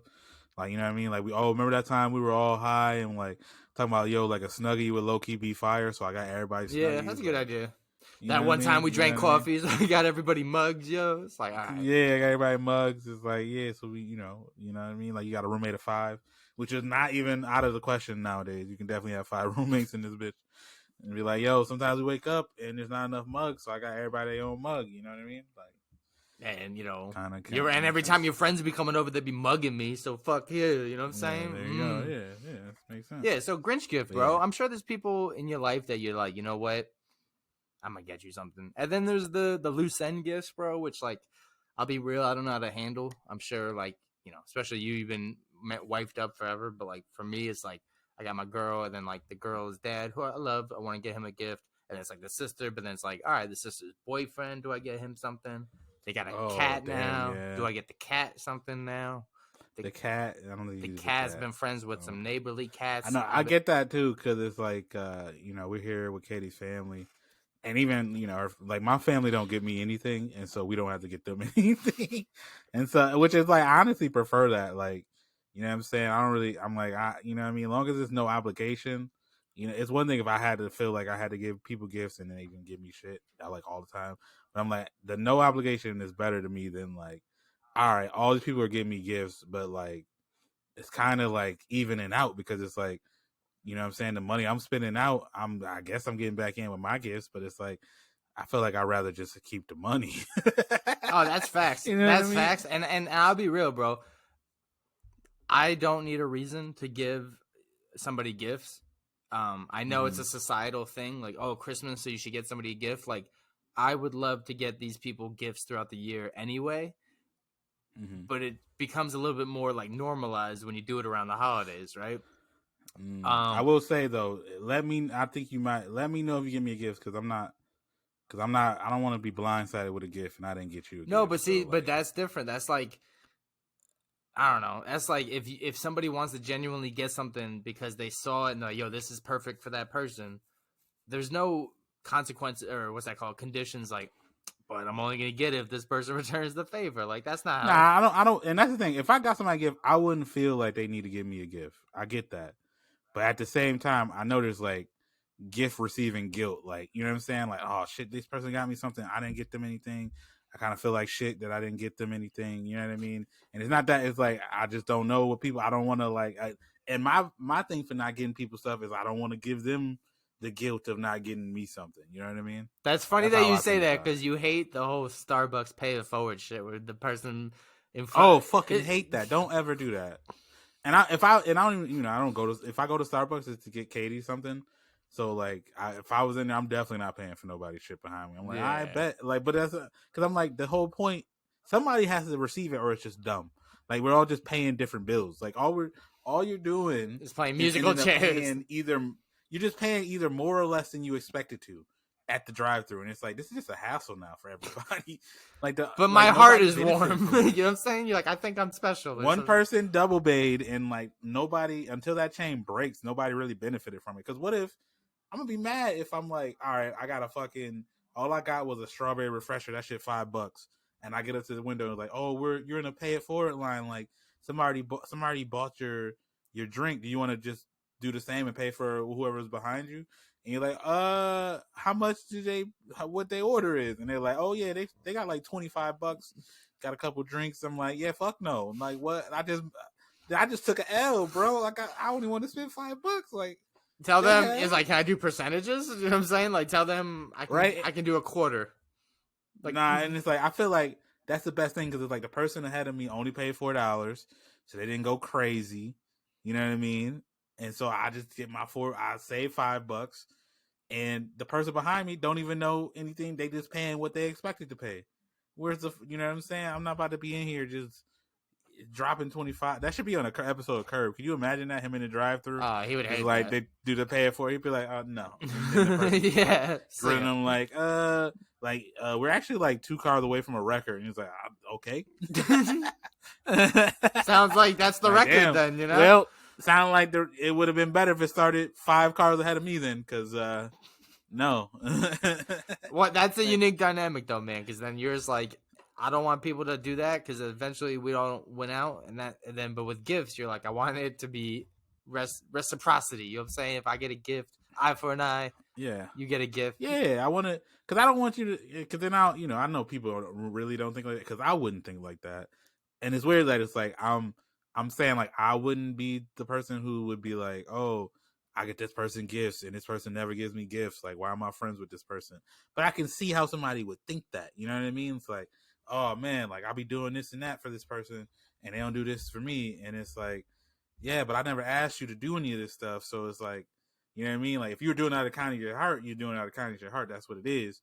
Like, you know what I mean? Like, remember that time we were all high and like talking about, like a Snuggie would low key be fire, so I got everybody Snuggies. Yeah, that's a good idea. That one time we drank coffees, I got everybody mugs, yo. It's like, all right. Yeah, I got everybody mugs. It's like, yeah, so we, you know what I mean? Like, you got a roommate of 5, which is not even out of the question nowadays. You can definitely have 5 roommates in this bitch. And be like, yo, sometimes we wake up and there's not enough mugs, so I got everybody their own mug, you know what I mean? Like, and, and every time your friends be coming over, they be mugging me, so fuck you, you know what I'm saying? There you go, yeah, makes sense. Yeah, so Grinch gift, bro. Yeah. I'm sure there's people in your life that you're like, you know what? I'm gonna get you something. And then there's the loose end gifts, bro, which like I'll be real, I don't know how to handle. I'm sure like, especially you've been wifed up forever, but like for me it's like I got my girl and then like the girl's dad who I love, I want to get him a gift. And it's like the sister, but then it's like, all right, the sister's boyfriend, do I get him something? They got a cat now. Yeah. Do I get the cat something now? The cat, I don't think the you use cat's the cat. been friends with some neighborly cats. I know, I get that too, because it's like, we're here with Katie's family, and even like my family don't give me anything, and so we don't have to get them anything, and so which is like I honestly prefer that, like, you know what I'm saying? I don't really, I'm like, you know what I mean? As long as there's no obligation, it's one thing if I had to feel like I had to give people gifts and then they even give me shit, I like all the time, but I'm like, the no obligation is better to me than like, all right, all these people are giving me gifts, but like it's kind of like evening out because it's like, you know what I'm saying, the money I'm spending out, I guess I'm getting back in with my gifts, but it's like I feel like I'd rather just keep the money. Oh, that's facts. That's facts. And I'll be real, bro. I don't need a reason to give somebody gifts. I know it's a societal thing, like, oh, Christmas, so you should get somebody a gift. Like, I would love to get these people gifts throughout the year anyway, but it becomes a little bit more like normalized when you do it around the holidays, right? I will say though, I think you might let me know if you give me a gift because I don't want to be blindsided with a gift and I didn't get you a gift. No, but see, but that's different. That's like, I don't know. That's like if somebody wants to genuinely get something because they saw it and like, yo, this is perfect for that person. There's no consequence or what's that called? Conditions like, but I'm only gonna get it if this person returns the favor. Like that's not. I don't. And that's the thing. If I got somebody a gift, I wouldn't feel like they need to give me a gift. I get that, but at the same time, I know there's like gift receiving guilt. Like, you know what I'm saying? Like, oh shit, this person got me something. I didn't get them anything. I kind of feel like shit that I didn't get them anything. You know what I mean? And it's not that, it's like I just don't know what people. I don't want to like. And my thing for not getting people stuff is I don't want to give them the guilt of not getting me something. You know what I mean? That's funny that you say that because you hate the whole Starbucks pay it forward shit where the person in front. Oh, fucking hate that! Don't ever do that. And I don't even, I don't go to, if I go to Starbucks, it's to get Katie something. So like, if I was in there, I'm definitely not paying for nobody's shit behind me. I'm like, I bet, like, but that's because I'm like, the whole point, somebody has to receive it, or it's just dumb. Like, we're all just paying different bills. Like, all you're doing is playing musical chairs. You're just paying either more or less than you expected to at the drive-through, and it's like, this is just a hassle now for everybody. But my heart is warm. You know what I'm saying? You're like, I think I'm special. One person double bayed, and like nobody, until that chain breaks, nobody really benefited from it. Because what if I'm gonna be mad if I'm like, all right, I got all I got was a strawberry refresher. That shit $5, and I get up to the window and like, oh, you're in a pay it forward line. Like somebody bought your drink. Do you want to just do the same and pay for whoever's behind you? And you're like, how much what they order is? And they're like, oh yeah, they got like $25, got a couple drinks. I'm like, yeah, fuck no. I'm like, what? I just took an L, bro. Like I only want to spend $5. Like, tell them, it's like, can I do percentages? You know what I'm saying? Like, tell them I can do a quarter. Like, nah, and it's like, I feel like that's the best thing because it's like the person ahead of me only paid $4, so they didn't go crazy. You know what I mean? And so I just get I save $5, and the person behind me don't even know anything. They just paying what they expected to pay. Where's you know what I'm saying? I'm not about to be in here just dropping 25. That should be on an episode of Curb. Can you imagine that, him in the drive-thru? He would hate like that. They do the pay it for. He'd be like, no. Yeah. Grilling him like, we're actually like 2 cars away from a record, and he's like, okay. Sounds like that's the record, damn. Then, you know. Well, sound like it would have been better if it started 5 cars ahead of me then, because no. What? That's a unique dynamic though, man. Because then yours like, I don't want people to do that because eventually we all win out, but with gifts, you're like, I want it to be reciprocity. You know what I'm saying? If I get a gift, eye for an eye. Yeah, you get a gift. Yeah, I want to, because I don't want you to, because then I know people really don't think like that, because I wouldn't think like that, and it's weird that it's like I'm saying like I wouldn't be the person who would be like, oh, I get this person gifts and this person never gives me gifts. Like, why am I friends with this person? But I can see how somebody would think that. You know what I mean? It's like, oh man, like I'll be doing this and that for this person, and they don't do this for me, and it's like, yeah, but I never asked you to do any of this stuff, so it's like, You know what I mean? Like if you're doing it out of kindness of your heart, you're doing it out of kindness of your heart. That's what it is.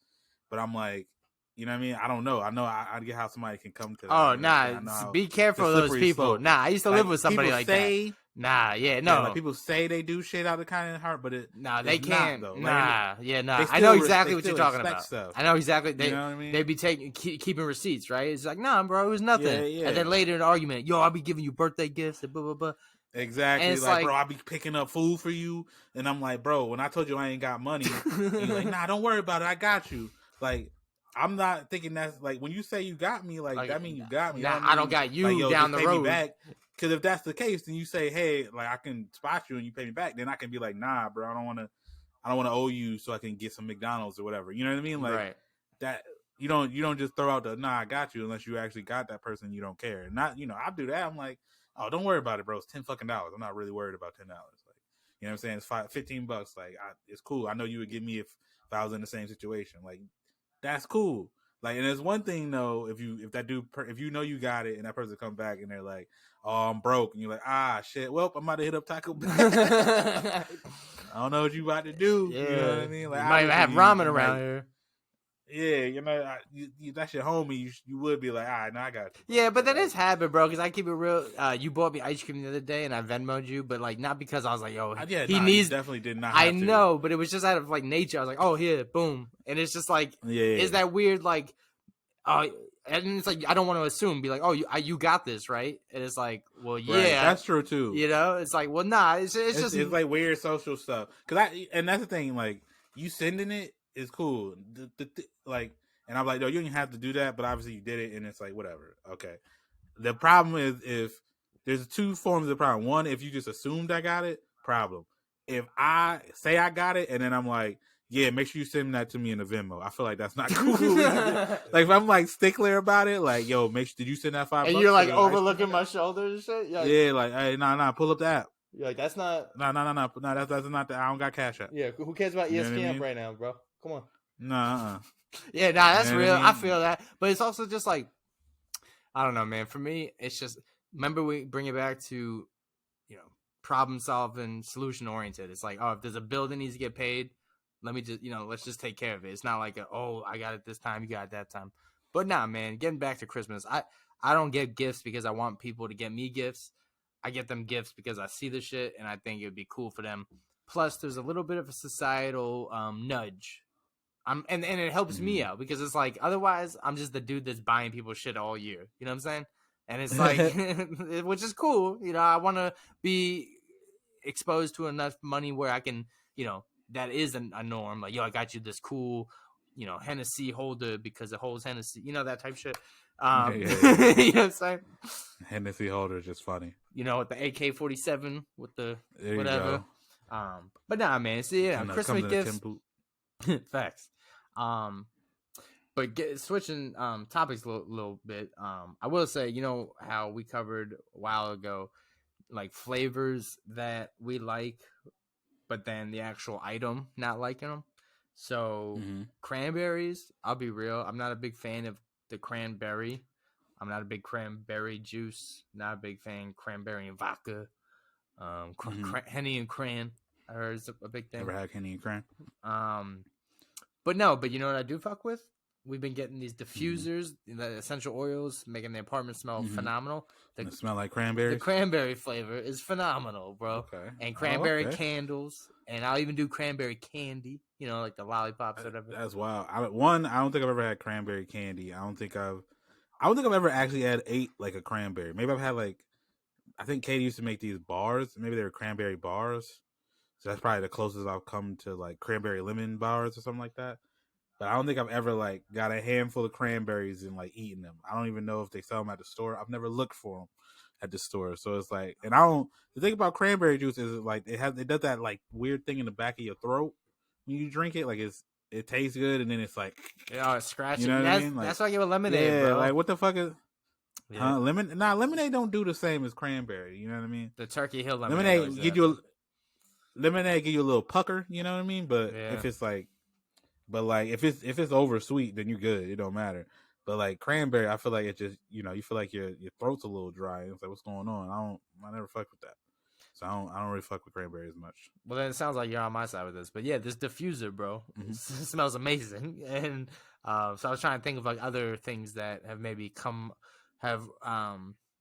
But I'm like, you know what I mean? I don't know. I get how somebody can come to that. Oh, you know what I'm saying? nah. Be careful of those people. Slope. Nah, I used to live with somebody people like say, that. Nah, yeah, no. like people say they do shit out of kindness of heart, but they can't. Not, though. Nah, yeah, nah. Still, I know exactly what you're still talking about. Stuff. I know exactly. You know what I mean? They be keeping receipts, right? It's like, nah, bro, it was nothing. Yeah, yeah. And then later in the argument, yo, I'll be giving you birthday gifts and blah blah blah. Exactly. Like, bro, I'll be picking up food for you, and I'm like, bro, when I told you I ain't got money, and you're like, nah, don't worry about it, I got you. Like, I'm not thinking that's like when you say you got me, like that means you got me. Nah, I don't got you like, down the road. Because if that's the case, then you say, hey, like I can spot you and you pay me back. Then I can be like, nah, bro, I don't want to owe you so I can get some McDonald's or whatever. You know what I mean? Like that. You don't just throw out the nah, I got you unless you actually got that person. You don't care. Not I'll do that. I'm like, oh, don't worry about it, bro. It's $10 fucking. I'm not really worried about $10. Like, you know what I'm saying? It's $15. Like, it's cool. I know you would give me if I was in the same situation. Like, that's cool. Like, and there's one thing though, if you know you got it and that person come back and they're like, oh, I'm broke, and you're like, ah, shit, well, I'm about to hit up Taco Bell. I don't know what you about to do. Yeah. You know what I mean? Like, you might have ramen around here. Yeah, that's your homie. You would be like, all right, now I got you. Yeah, but that is habit, bro. Because I keep it real. You bought me ice cream the other day, and I Venmo'd you, but like not because I was like, yo, he needs. Definitely did not. I know, but it was just out of like nature. I was like, oh, here, boom, and it's just like, is that weird? Like, and it's like I don't want to assume, be like, oh, you got this, right? And it's like, well, yeah, right, that's true too. You know, it's like, well, nah, it's just it's like weird social stuff. And that's the thing, like you sending it. It's cool. Like, and I'm like, no, you don't have to do that, but obviously you did it, and it's like, whatever. Okay. The problem is if there's two forms of problem. One, if you just assumed I got it, problem. If I say I got it, and then I'm like, yeah, make sure you send that to me in a Venmo. I feel like that's not cool. Like, if I'm like stickler about it, like, yo, did you send that $5? And you're like overlooking my shoulder and shit? Yeah, like, hey, nah, pull up the app. You're like, that's not. No, that's not the. I don't got Cash App. Yeah, who cares about ESPN right now, bro? Come on. Nah. Yeah, that's real. I feel that. But it's also just like, I don't know, man. For me, it's just, remember we bring it back to, problem solving, solution oriented. It's like, oh, if there's a bill that needs to get paid, let me just, let's just take care of it. It's not like, I got it this time, you got it that time. But nah, man, getting back to Christmas, I don't get gifts because I want people to get me gifts. I get them gifts because I see the shit and I think it would be cool for them. Plus, there's a little bit of a societal nudge. And it helps me out because it's like, otherwise I'm just the dude that's buying people shit all year. You know what I'm saying? And it's like, which is cool. I want to be exposed to enough money where I can, that is a norm. Like, yo, I got you this cool, Hennessy holder because it holds Hennessy, that type of shit. Yeah. You know what I'm saying? Hennessy holder is just funny. With the AK-47 with the there whatever. But nah, man. See, Christmas gifts. Facts. But switching topics a little bit. I will say, how we covered a while ago, like flavors that we like, but then the actual item not liking them. So cranberries, I'll be real, I'm not a big fan of the cranberry. I'm not a big cranberry juice. Not a big fan cranberry and vodka. Henny and cran, I heard is a big thing. Never had Henny and cran. But you know what I do fuck with? We've been getting these diffusers, the essential oils, making the apartment smell phenomenal. It smell like cranberries? The cranberry flavor is phenomenal, bro. Okay. And cranberry candles, and I'll even do cranberry candy, like the lollipops or whatever. That's wild. I don't think I've ever had cranberry candy. I don't think I've ever actually ate like a cranberry. Maybe I've had I think Katie used to make these bars. Maybe they were cranberry bars. So that's probably the closest I've come to like cranberry lemon bars or something like that. But I don't think I've ever got a handful of cranberries and eaten them. I don't even know if they sell them at the store. I've never looked for them at the store. So it's like, and the thing about cranberry juice is it does that weird thing in the back of your throat when you drink it. It tastes good and then it's it's scratchy. You know what I mean? That's why I give a lemonade, bro. What the fuck is lemonade don't do the same as cranberry. You know what I mean? The Turkey Hill lemonade. Lemonade give you a little pucker. You know what I mean? But if it's if it's over sweet, then you're good. It don't matter. But cranberry, I feel like it just you feel like your throat's a little dry. It's like, what's going on? I never fuck with that. So I don't really fuck with cranberry as much. Well, then it sounds like you're on my side with this. But yeah, this diffuser, bro, Mhm. it smells amazing. And so I was trying to think of like other things that have maybe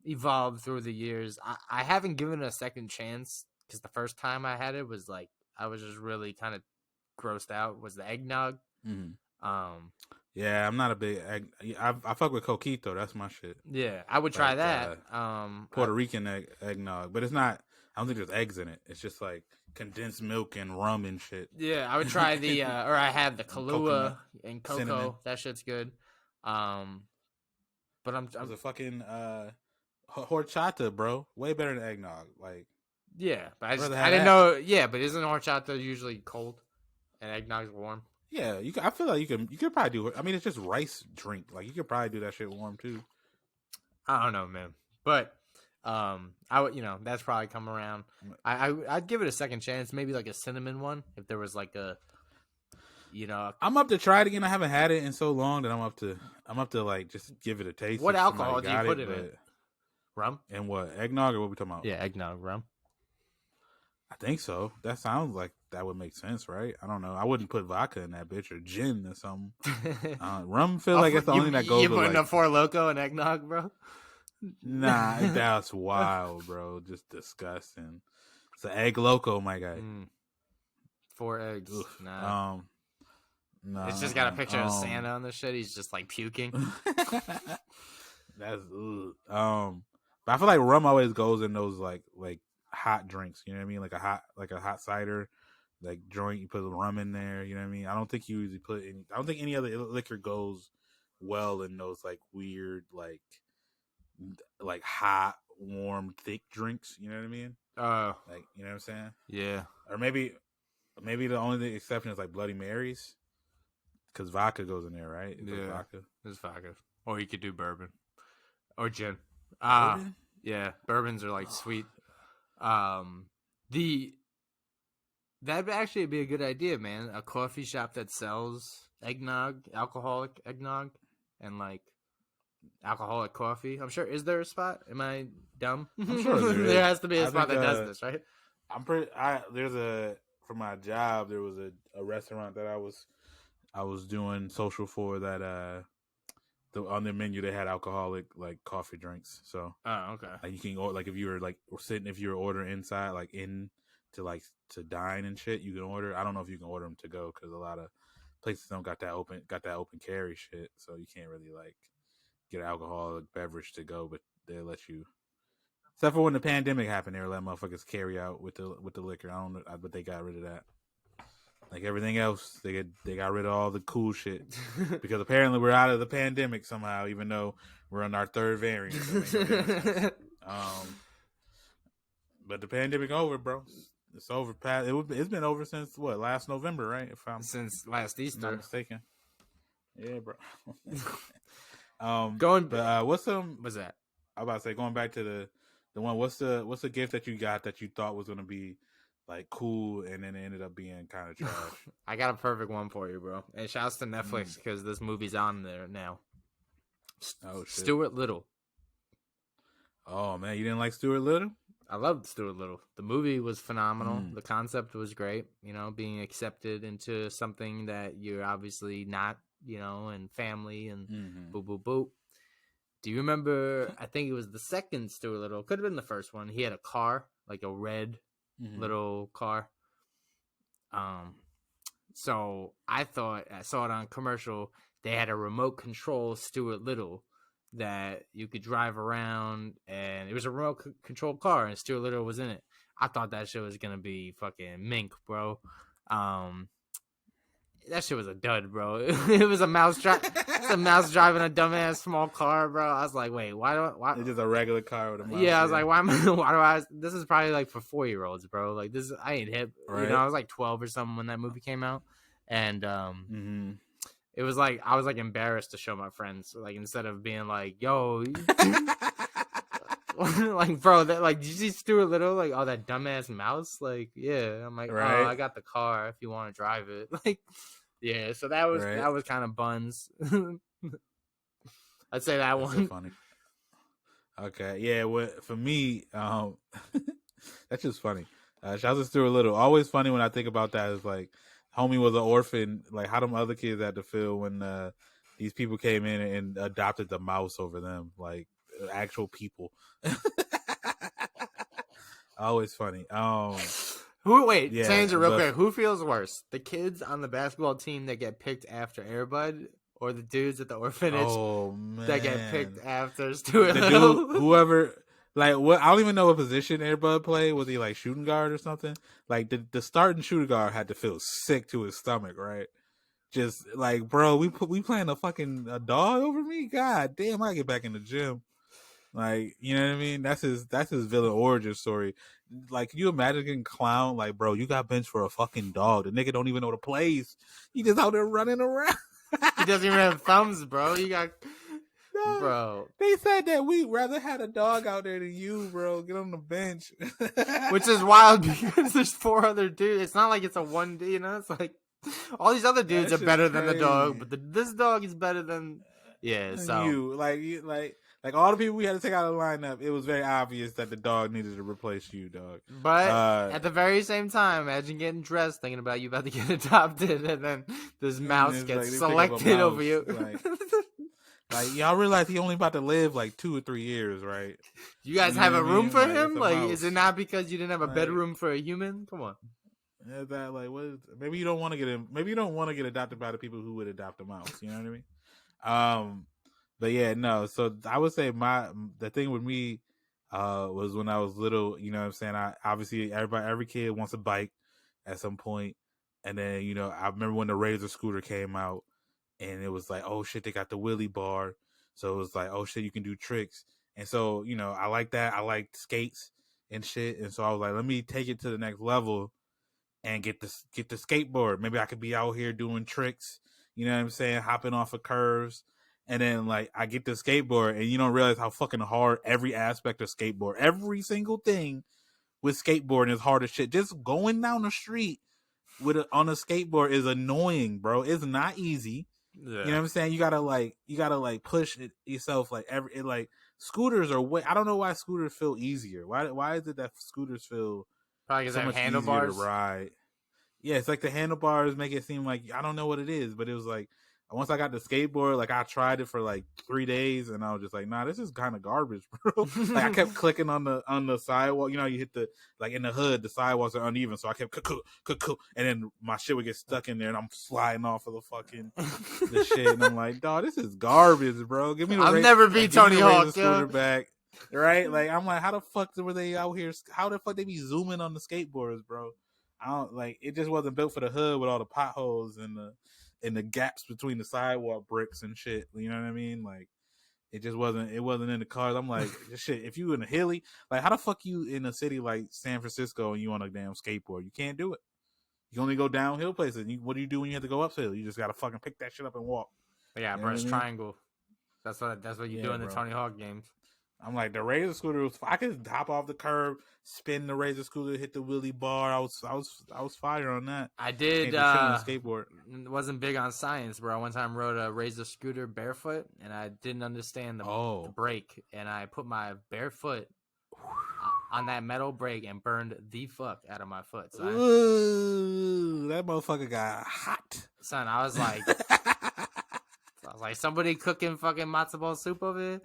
evolved through the years. I haven't given it a second chance because the first time I had it was like I was just really kind of grossed out. Was the eggnog? Yeah, I'm not a big egg. I fuck with coquito. That's my shit. Yeah, I would try Like, that. Puerto Rican eggnog, but it's not. I don't think there's eggs in it. It's just like condensed milk and rum and shit. Yeah, I would try the or I have the Kahlua Coconut, and cocoa. cinnamon. That shit's good. But I'm It was a fucking horchata, bro. Way better than eggnog. Like, yeah, but I'd rather I have didn't that. know. Yeah, but isn't horchata usually cold and eggnog's warm? yeah, I feel like you could probably do it. I mean, it's just rice drink. Like, you could probably do that shit warm too. I don't know, man. But I would, that's probably come around. I'd give it a second chance, maybe like a cinnamon one if there was like a, I'm up to try it again. I haven't had it in so long that I'm up to like just give it a taste. What if alcohol somebody do you got put in but- it? Rum? And what, eggnog or what we talking about? Yeah, eggnog, rum. I think so. That sounds like that would make sense, right? I don't know. I wouldn't put vodka in that bitch or gin or something. Rum feel like it's the only thing that goes You with putting like, a Four Loko and eggnog, bro? nah, that's wild, bro. Just disgusting. It's an egg loco, my guy. 4 eggs. Oof. Nah. Nah, It's just got a picture of Santa on the shit. He's just like puking. That's but I feel like rum always goes in those like hot drinks. You know what I mean? Like a hot cider, like joint. You put rum in there. You know what I mean? I don't think you usually put any. I don't think any other liquor goes well in those like weird like hot, warm, thick drinks. You know what I mean? Like, you know what I'm saying? Yeah. Or maybe the only exception is like Bloody Marys, because vodka goes in there, right? Yeah. Vodka. It's vodka. Or you could do bourbon. Or gin. Bourbon? Yeah. Bourbons are like sweet. That'd actually be a good idea, man. A coffee shop that sells eggnog, alcoholic eggnog, and like alcoholic coffee. I'm sure. Is there a spot? Am I dumb? I'm sure there has to be a I spot think, that does this, right? For my job, there was a restaurant that I was doing social for that on their menu they had alcoholic like coffee drinks. So Okay. like you can order, like if you were ordering inside like in to dine and shit, you can order. I don't know if you can order them to go because a lot of places don't got that open carry shit, so you can't really like get an alcoholic beverage to go, but they let you. Except for when the pandemic happened, they were letting motherfuckers carry out with the liquor. I don't know, but they got rid of that. Like everything else, they got rid of all the cool shit because apparently we're out of the pandemic somehow, even though we're on our third variant. But the pandemic over, bro. It's over. It's been over since what? Last November, right? If I'm Since last Easter, not mistaken. Yeah, bro. What's that? I about to say, going back to the one. What's the gift that you got that you thought was gonna be like cool and then it ended up being kind of trash? I got a perfect one for you, bro. And shouts to Netflix because this movie's on there now. Oh shit. Stuart Little. Oh man, you didn't like Stuart Little? I loved Stuart Little. The movie was phenomenal. The concept was great. Being accepted into something that you're obviously not, and family and boo, boo, boo. Do you remember, I think it was the second Stuart Little. Could have been the first one. He had a car, like a red little car. So I saw it on commercial. They had a remote control Stuart Little that you could drive around, and it was a remote control car, and Stuart Little was in it. I thought that shit was gonna be fucking mink, bro. That shit was a dud, bro. It was a mouse driving a dumbass small car, bro. I was like, wait, why? It's just a regular car with a mouse. Yeah, I was like, why do I? This is probably like for 4-year-olds, bro. Like I ain't hip. Right. I was like 12 or something when that movie came out, and it was like I was like embarrassed to show my friends. Like instead of being like, yo. Like, bro, did you see Stuart Little? Like, oh, that dumbass mouse? Like, yeah. I'm like, right. Oh, I got the car if you want to drive it. Like, yeah. So that was kind of buns. I'd say that That's one. so funny. Okay, yeah. For me, That's just funny. Shout out to Stuart Little. Always funny when I think about that is like, homie was an orphan. Like how them other kids had to feel when these people came in and adopted the mouse over them, like actual people. Always funny. Wait, yeah, change it real but- quick. Who feels worse? The kids on the basketball team that get picked after Airbud, or the dudes at the orphanage that get picked after Stuart the Little? dude, whoever, like, what? I don't even know what position Airbud played. Was he like shooting guard or something? Like the starting shooting guard had to feel sick to his stomach, right? Just like, bro, we playing a dog over me. God damn, I get back in the gym. Like, you know what I mean? That's his villain origin story. Like, can you imagine getting clown? Like, bro, you got benched for a fucking dog. The nigga don't even know the plays. He just out there running around. He doesn't even have thumbs, bro. You got, bro. They said that we'd rather had a dog out there than you, bro. Get on the bench. Which is wild because there's 4 other dudes. It's not like it's a 1D, you know? It's like all these other dudes are better than the dog, but this dog is better than so you. Like all the people we had to take out of the lineup, it was very obvious that the dog needed to replace you, dog. But at the very same time, imagine getting dressed thinking about you about to get adopted, and then this mouse gets selected over you. Like y'all realize he only about to live like 2 or 3 years, right? You guys have a room for him? Like, mouse. is it not because you didn't have a bedroom for a human? Come on. Yeah, that like what? Maybe you don't want to get him. Maybe you don't want to get adopted by the people who would adopt a mouse. You know what I mean? But yeah, no. So I would say the thing with me was when I was little. You know what I'm saying? Obviously every kid wants a bike at some point, and then I remember when the Razor scooter came out, and it was like, oh shit, they got the wheelie bar, so it was like, oh shit, you can do tricks, and so I like that. I like skates and shit, and so I was like, let me take it to the next level and get the skateboard. Maybe I could be out here doing tricks. You know what I'm saying? Hopping off of curves. And then, like, I get the skateboard, and you don't realize how fucking hard every aspect of skateboard, every single thing with skateboarding is hard as shit. Just going down the street on a skateboard is annoying, bro. It's not easy. Yeah. You know what I'm saying? You gotta push it yourself. Like scooters are way. I don't know why scooters feel easier. Why is it that scooters feel probably so much handlebars easier to ride? Yeah, it's like the handlebars make it seem like I don't know what it is, but it was like. Once I got the skateboard, like I tried it for like 3 days, and I was just like, "Nah, this is kind of garbage, bro." Like I kept clicking on the sidewalk. You hit the in the hood, the sidewalks are uneven, so I kept and then my shit would get stuck in there, and I'm sliding off of the shit, and I'm like, "Dog, this is garbage, bro. Give me the I'll never be Tony Hawk, scooter back." Right? Like I'm like, how the fuck were they out here? How the fuck they be zooming on the skateboards, bro? I don't like. It just wasn't built for the hood with all the potholes and the gaps between the sidewalk bricks and shit. You know what I mean? Like it just wasn't in the cars. I'm like, shit, if you in a hilly, like how the fuck you in a city like San Francisco and you on a damn skateboard? You can't do it. You only go downhill places. What do you do when you have to go uphill? You just gotta fucking pick that shit up and walk. Yeah, you know press triangle. That's what you do in the Tony Hawk games. I'm like, the Razor scooter was. I could hop off the curb, spin the Razor scooter, hit the wheelie bar. I was fire on that. I did. Skateboard. Wasn't big on science, bro. I one time rode a Razor scooter barefoot, and I didn't understand the brake, and I put my bare foot on that metal brake and burned the fuck out of my foot. Son. Ooh, that motherfucker got hot. Son, I was like, somebody cooking fucking matzo ball soup over here.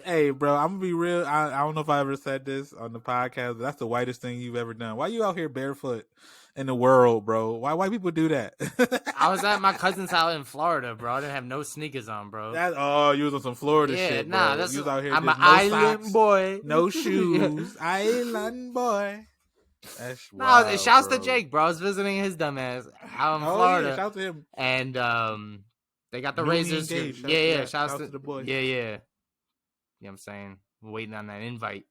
Hey, bro, I'm gonna be real. I don't know if I ever said this on the podcast, but that's the whitest thing you've ever done. Why you out here barefoot in the world, bro? Why white people do that? I was at my cousin's house in Florida, bro. I didn't have no sneakers on, bro. You was on some Florida shit, bro. Nah, you was out here. I'm an island boy, no shoes, island boy. That's wild, no. Shouts to Jake, bro. I was visiting his dumb ass out in Florida. Yeah, shout to him. And they got the razors. Yeah. Shouts to the boy. Yeah. You know what I'm saying? I'm waiting on that invite.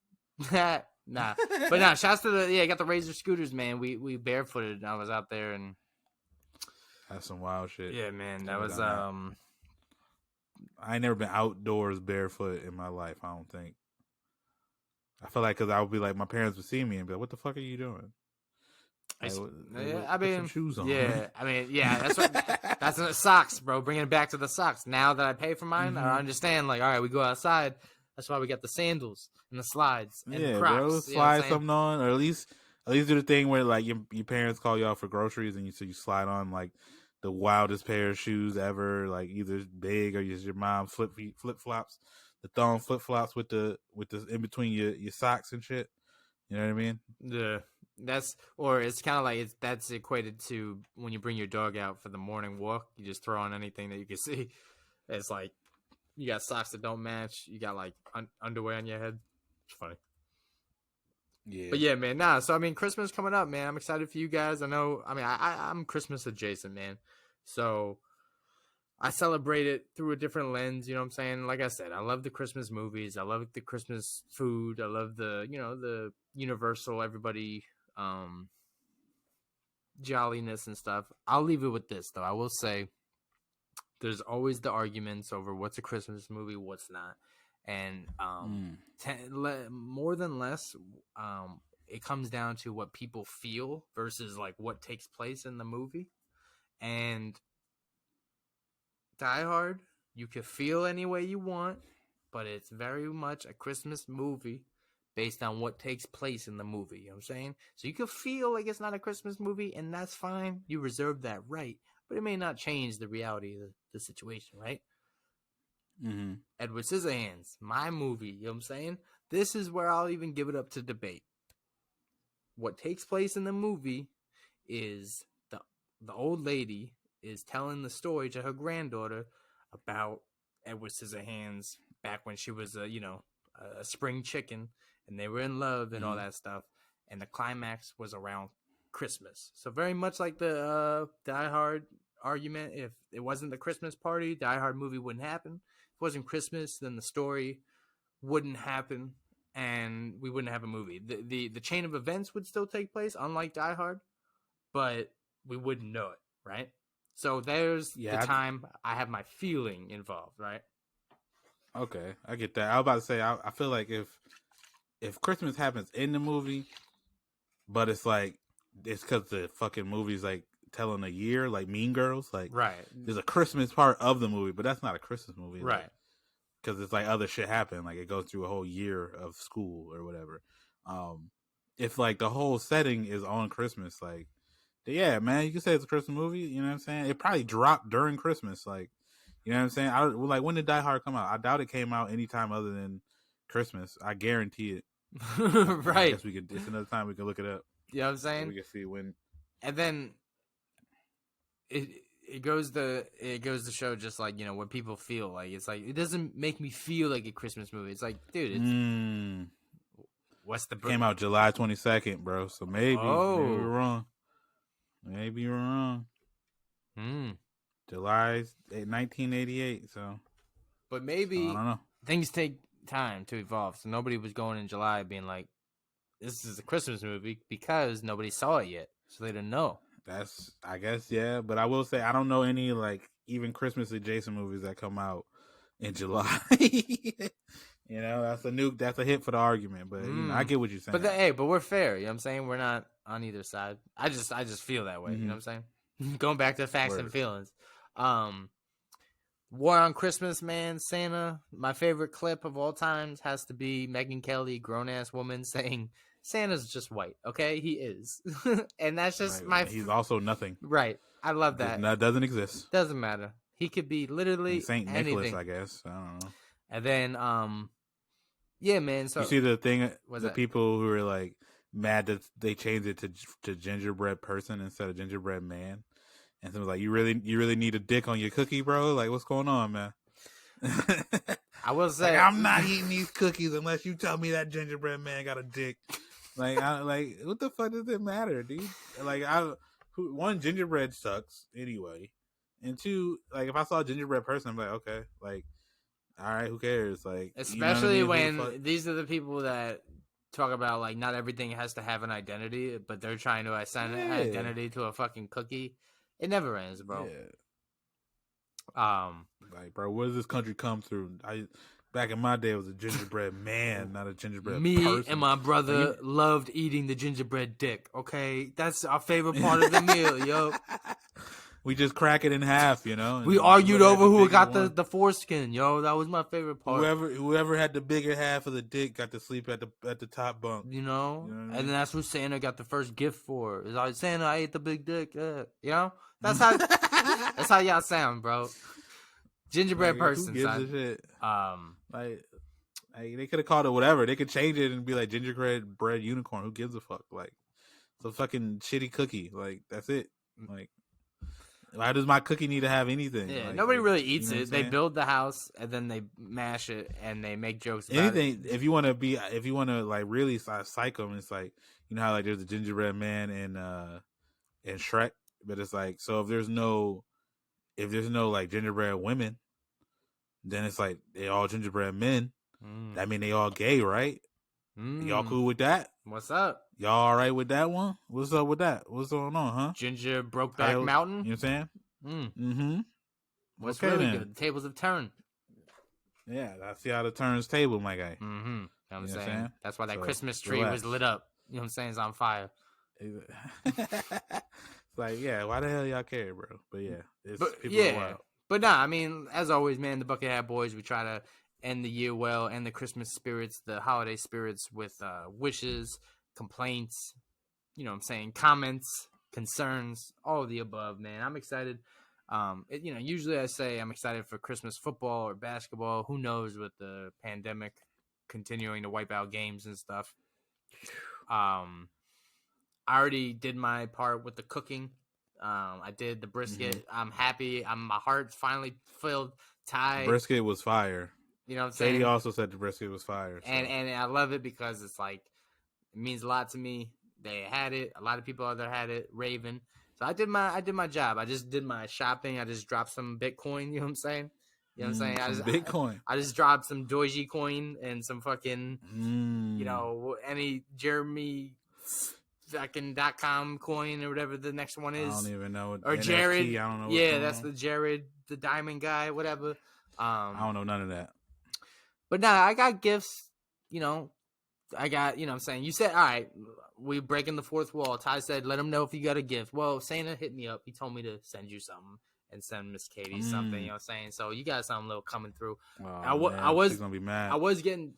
Nah. But nah, shouts to got the Razor scooters, man. We barefooted and I was out there and that's some wild shit. Yeah, man. That was I ain't never been outdoors barefoot in my life, I don't think. I feel like because I would be like, my parents would see me and be like, what the fuck are you doing? I mean, some shoes on. Yeah, I mean, yeah, that's the socks, bro. Bringing it back to the socks. Now that I pay for mine, I understand. Like, all right, we go outside. That's why we got the sandals and the slides and the Yeah, Crocs. bro, you know what I'm slide saying? something on, or at least do the thing where like your parents call you out for groceries and you slide on like the wildest pair of shoes ever, like either big or your mom's flip flops, the thong flip flops with the in between your socks and shit. You know what I mean? Yeah, or it's kind of like that's equated to when you bring your dog out for the morning walk. You just throw on anything that you can see. It's like you got socks that don't match. You got like underwear on your head. It's funny. Yeah. But yeah, man. Nah. So I mean, Christmas coming up, man. I'm excited for you guys. I know. I mean, I'm Christmas adjacent, man. So I celebrate it through a different lens, you know what I'm saying? Like I said, I love the Christmas movies. I love the Christmas food. I love the universal everybody jolliness and stuff. I'll leave it with this though. I will say there's always the arguments over what's a Christmas movie, what's not. And more than less, it comes down to what people feel versus like what takes place in the movie. And Die Hard, you can feel any way you want, but it's very much a Christmas movie based on what takes place in the movie. You know what I'm saying? So you can feel like it's not a Christmas movie, and that's fine. You reserve that right, but it may not change the reality of the situation, right? Mm-hmm. Edward Scissorhands, my movie. You know what I'm saying? This is where I'll even give it up to debate. What takes place in the movie is the old lady is telling the story to her granddaughter about Edward Scissorhands back when she was a spring chicken and they were in love and all that stuff. And the climax was around Christmas. So very much like the Die Hard argument. If it wasn't the Christmas party, Die Hard movie wouldn't happen. If it wasn't Christmas, then the story wouldn't happen and we wouldn't have a movie. The chain of events would still take place, unlike Die Hard, but we wouldn't know it, right? So there's the time I have my feeling involved, right? Okay, I get that. I was about to say, I feel like if Christmas happens in the movie, but it's like it's because the fucking movie's like telling a year, like Mean Girls, like right. There's a Christmas part of the movie, but that's not a Christmas movie, right? Because it's like other shit happen, like it goes through a whole year of school or whatever. If like the whole setting is on Christmas, like. Yeah, man, you can say it's a Christmas movie. You know what I'm saying? It probably dropped during Christmas. Like, you know what I'm saying? Like, when did Die Hard come out? I doubt it came out anytime other than Christmas. I guarantee it. Right. I guess it's another time we can look it up. You know what I'm saying? So we can see when. And then it goes to show just like, what people feel like. It's like, it doesn't make me feel like a Christmas movie. It's like, dude, it's what's the came out July 22nd, bro. So maybe we're wrong. Maybe you're wrong. July 1988. So, but maybe I don't know. Things take time to evolve. So nobody was going in July being like, "This is a Christmas movie," because nobody saw it yet, so they didn't know. I guess, yeah. But I will say, I don't know any like even Christmas adjacent movies that come out in July. That's a hit for the argument. But I get what you're saying. But we're fair. You know what I'm saying? We're not on either side. I just feel that way. You know what I'm saying? Going back to facts and feelings. War on Christmas, man. Santa. My favorite clip of all times has to be Megyn Kelly, grown ass woman, saying Santa's just white. Okay, he is, and that's just He's also nothing. Right. I love that. That doesn't exist. Doesn't matter. He could be literally Saint anything. Nicholas, I guess. I don't know. And then, yeah, man. So you see the thing, people who are like mad that they changed it to gingerbread person instead of gingerbread man, and someone's like, you really need a dick on your cookie, bro? Like, what's going on, man? I will say, I'm not eating these cookies unless you tell me that gingerbread man got a dick. Like, what the fuck does it matter, dude? Like, one, gingerbread sucks anyway, and two, like, if I saw a gingerbread person, I'm like, okay, like. All right, who cares? Like, especially when these are the people that talk about like not everything has to have an identity, but they're trying to assign an identity to a fucking cookie. It never ends, bro. Yeah. Like, bro, where does this country come through? Back in my day, it was a gingerbread man, not a gingerbread person. Me and my brother loved eating the gingerbread dick. Okay, that's our favorite part of the meal, yo. we just crack it in half, you know. We and argued whoever had over who bigger got one- the foreskin, yo. That was my favorite part. whoever had the bigger half of the dick got to sleep at the top bunk. You know, You know what I and mean? then that's who Santa got the first gift for. Is like Santa, I ate the big dick. You know, that's how y'all sound, bro. Gingerbread Like, person, who gives son. a shit? Like, Like, they could have called it whatever. They could change it and be like gingerbread bread unicorn. Who gives a fuck? Like, it's a fucking shitty cookie. Like, that's it. Like, why does my cookie need to have anything? yeah, Like, nobody really you eats know what it. I'm They saying? build the house and then they mash it and they make jokes about Anything. it. If you want to like really psych them, it's like, you know how like there's a gingerbread man in Shrek, but it's like, so if there's no like gingerbread women, then it's like they all gingerbread men. That mean they all gay, right? Y'all cool with that? What's up? Y'all all right with that one? What's up with that? What's going on, huh? Ginger Brokeback Mountain. You know what I'm saying? Mm-hmm. What's Okay, really then. good? The tables have turned. Yeah, I see how the turns table, my guy. You know what I'm You know what I'm saying? saying? That's why that So, Christmas tree relax. was lit up. You know what I'm saying? It's on fire. It's like, yeah, why the hell y'all care, bro? But yeah, people are wild. But nah, I mean, as always, man, the Bucket Hat Boys, we try to end the year well, end the Christmas spirits, the holiday spirits with wishes, complaints, you know what I'm saying, comments, concerns, all of the above, man. I'm excited. Usually I say I'm excited for Christmas football or basketball. Who knows with the pandemic continuing to wipe out games and stuff. I already did my part with the cooking. I did the brisket. I'm happy. My heart's finally filled. Ty, Brisket was fire. you know what I'm saying? Katie also said the brisket was fire. So. And I love it because it's like, it means a lot to me. They had it. A lot of people out there had it. Raven. So I did my job. I just did my shopping. I just dropped some Bitcoin. You know what I'm saying? You know what I'm saying? Bitcoin. I just dropped some Doji coin and some fucking, any Jeremy fucking .com coin or whatever the next one is. I don't even know. Or NFT, Jared. I don't know. Yeah, that's the Jared, the diamond guy, whatever. I don't know none of that. But nah, I got gifts, you know, what I'm saying? You said, all right, we breaking the fourth wall. Ty said, let him know if you got a gift. Well, Santa hit me up. He told me to send you something and send Miss Katie something, you know what I'm saying? So you got something little coming through. She's gonna be mad. I was going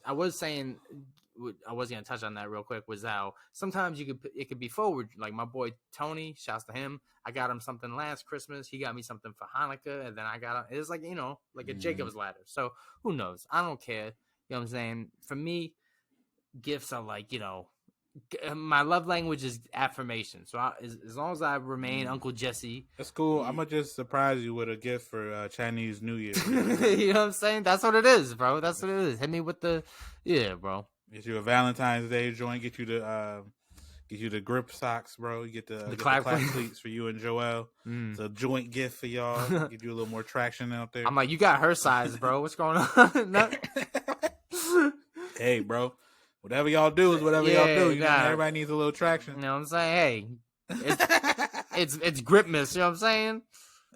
to touch on that real quick, was how sometimes it could be forward. Like my boy Tony, shouts to him. I got him something last Christmas. He got me something for Hanukkah. And then it's like, like a Jacob's ladder. So who knows? I don't care. You know what I'm saying? For me, gifts are like, my love language is affirmation. So as long as I remain Uncle Jesse. That's cool. I'm going to just surprise you with a gift for Chinese New Year. You know what I'm saying? That's what it is, bro. That's what it is. Hit me with bro. Get you a Valentine's Day joint. Get you the grip socks, bro. You get the clap cleats for you and Joel. It's a joint gift for y'all. Get you a little more traction out there. I'm like, you got her size, bro. What's going on? Hey, bro. Whatever y'all do is whatever y'all do. You know, everybody needs a little traction. You know what I'm saying? Hey, it's Gripmas. You know what I'm saying?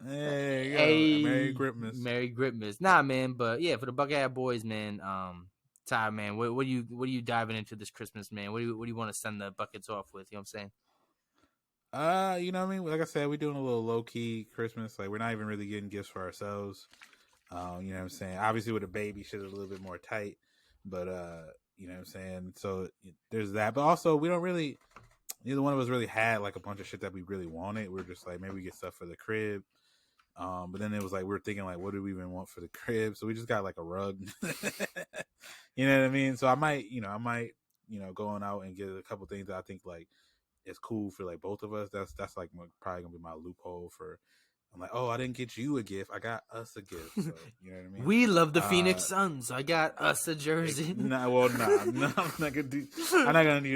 Hey, Merry Gripmas. Merry Gripmas. Nah, man, but yeah, for the Bucketup Boys, man. Ty, man, what are you diving into this Christmas, man? What do you want to send the buckets off with? You know what I'm saying? You know what I mean? Like I said, we're doing a little low key Christmas. Like we're not even really getting gifts for ourselves. You know what I'm saying? Obviously, with a baby, shit is a little bit more tight. But you know what I'm saying? So there's that. But also, we don't really, neither one of us really had like a bunch of shit that we really wanted. We are just like, maybe we get stuff for the crib. But then it was like, we were thinking like, what do we even want for the crib? So we just got like a rug. You know what I mean? So I might, going out and get a couple things that I think like is cool for like both of us. That's like probably gonna be my loophole for. I'm like, I didn't get you a gift. I got us a gift. So, you know what I mean? We love the Phoenix Suns. So I got us a jersey. No, I'm not gonna do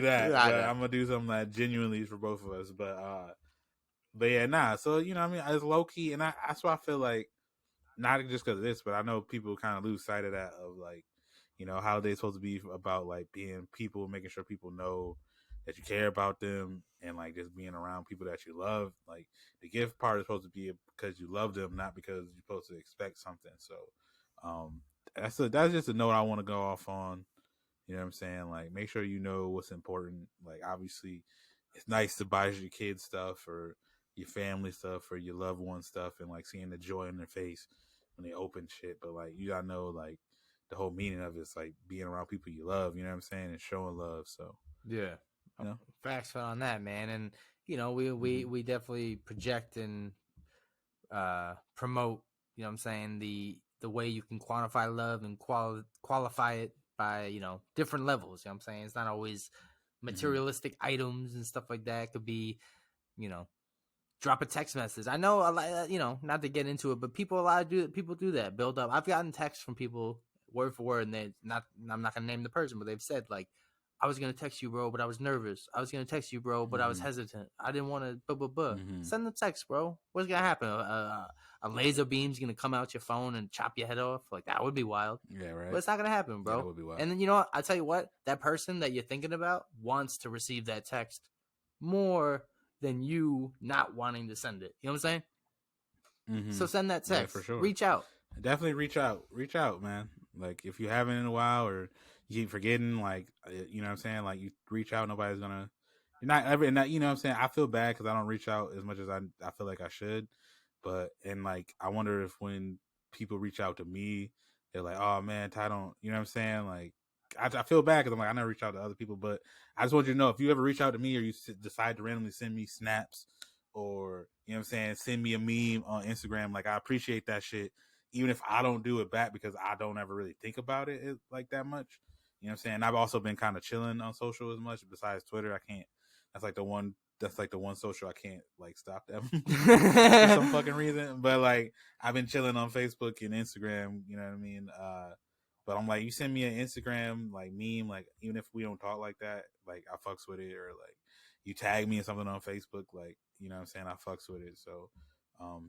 that. But I'm gonna do something that genuinely is for both of us. But yeah, nah. So you know, what I mean, it's low key, and that's why I feel like not just because of this, but I know people kind of lose sight of that of like, holidays supposed to be about like being people, making sure people know that you care about them, and like just being around people that you love. Like the gift part is supposed to be because you love them, not because you're supposed to expect something. So that's just a note I want to go off on. You know what I'm saying? Like make sure you know what's important. Like obviously it's nice to buy your kids stuff or your family stuff or your loved one stuff, and like seeing the joy in their face when they open shit. But like you gotta know like the whole meaning of it is like being around people you love. You know what I'm saying, and showing love. So Yeah. you know, Facts on that, man. And we definitely project and promote, you know what I'm saying, the way you can quantify love and qualify it by, different levels. You know what I'm saying? It's not always materialistic items and stuff like that. It could be, you know, drop a text message. I know a lot, not to get into it, but people do that, build up. I've gotten texts from people word for word, and I'm not gonna name the person, but they've said like, I was gonna text you, bro, but I was nervous. I was gonna text you, bro, but I was hesitant. I didn't want to. Send the text, bro. What's gonna happen? A laser beam's gonna come out your phone and chop your head off? Like, that would be wild. Yeah, right. But it's not gonna happen, bro. Yeah, that would be wild. And then you know what? I tell you what, that person that you're thinking about wants to receive that text more than you not wanting to send it. You know what I'm saying? So send that text. Yeah, for sure. Reach out. Definitely reach out, man. Like if you haven't in a while or you keep forgetting, like, you know what I'm saying? Like you reach out, nobody's gonna, you're not ever, and that, you know what I'm saying? I feel bad because I don't reach out as much as I feel like I should. But, and like, I wonder if when people reach out to me, they're like, oh man, Ty don't, you know what I'm saying? Like, I feel bad because I'm like, I never reach out to other people, but I just want you to know, if you ever reach out to me or you decide to randomly send me snaps or, you know what I'm saying, send me a meme on Instagram, like, I appreciate that shit, even if I don't do it back because I don't ever really think about it like that much. You know what I'm saying? I've also been kind of chilling on social as much. Besides Twitter, I can't. That's like the one social I can't like stop them for some fucking reason. But like I've been chilling on Facebook and Instagram. You know what I mean? But I'm like, you send me an Instagram like meme, like even if we don't talk like that, like I fucks with it, or like you tag me in something on Facebook, like, you know what I'm saying, I fucks with it. So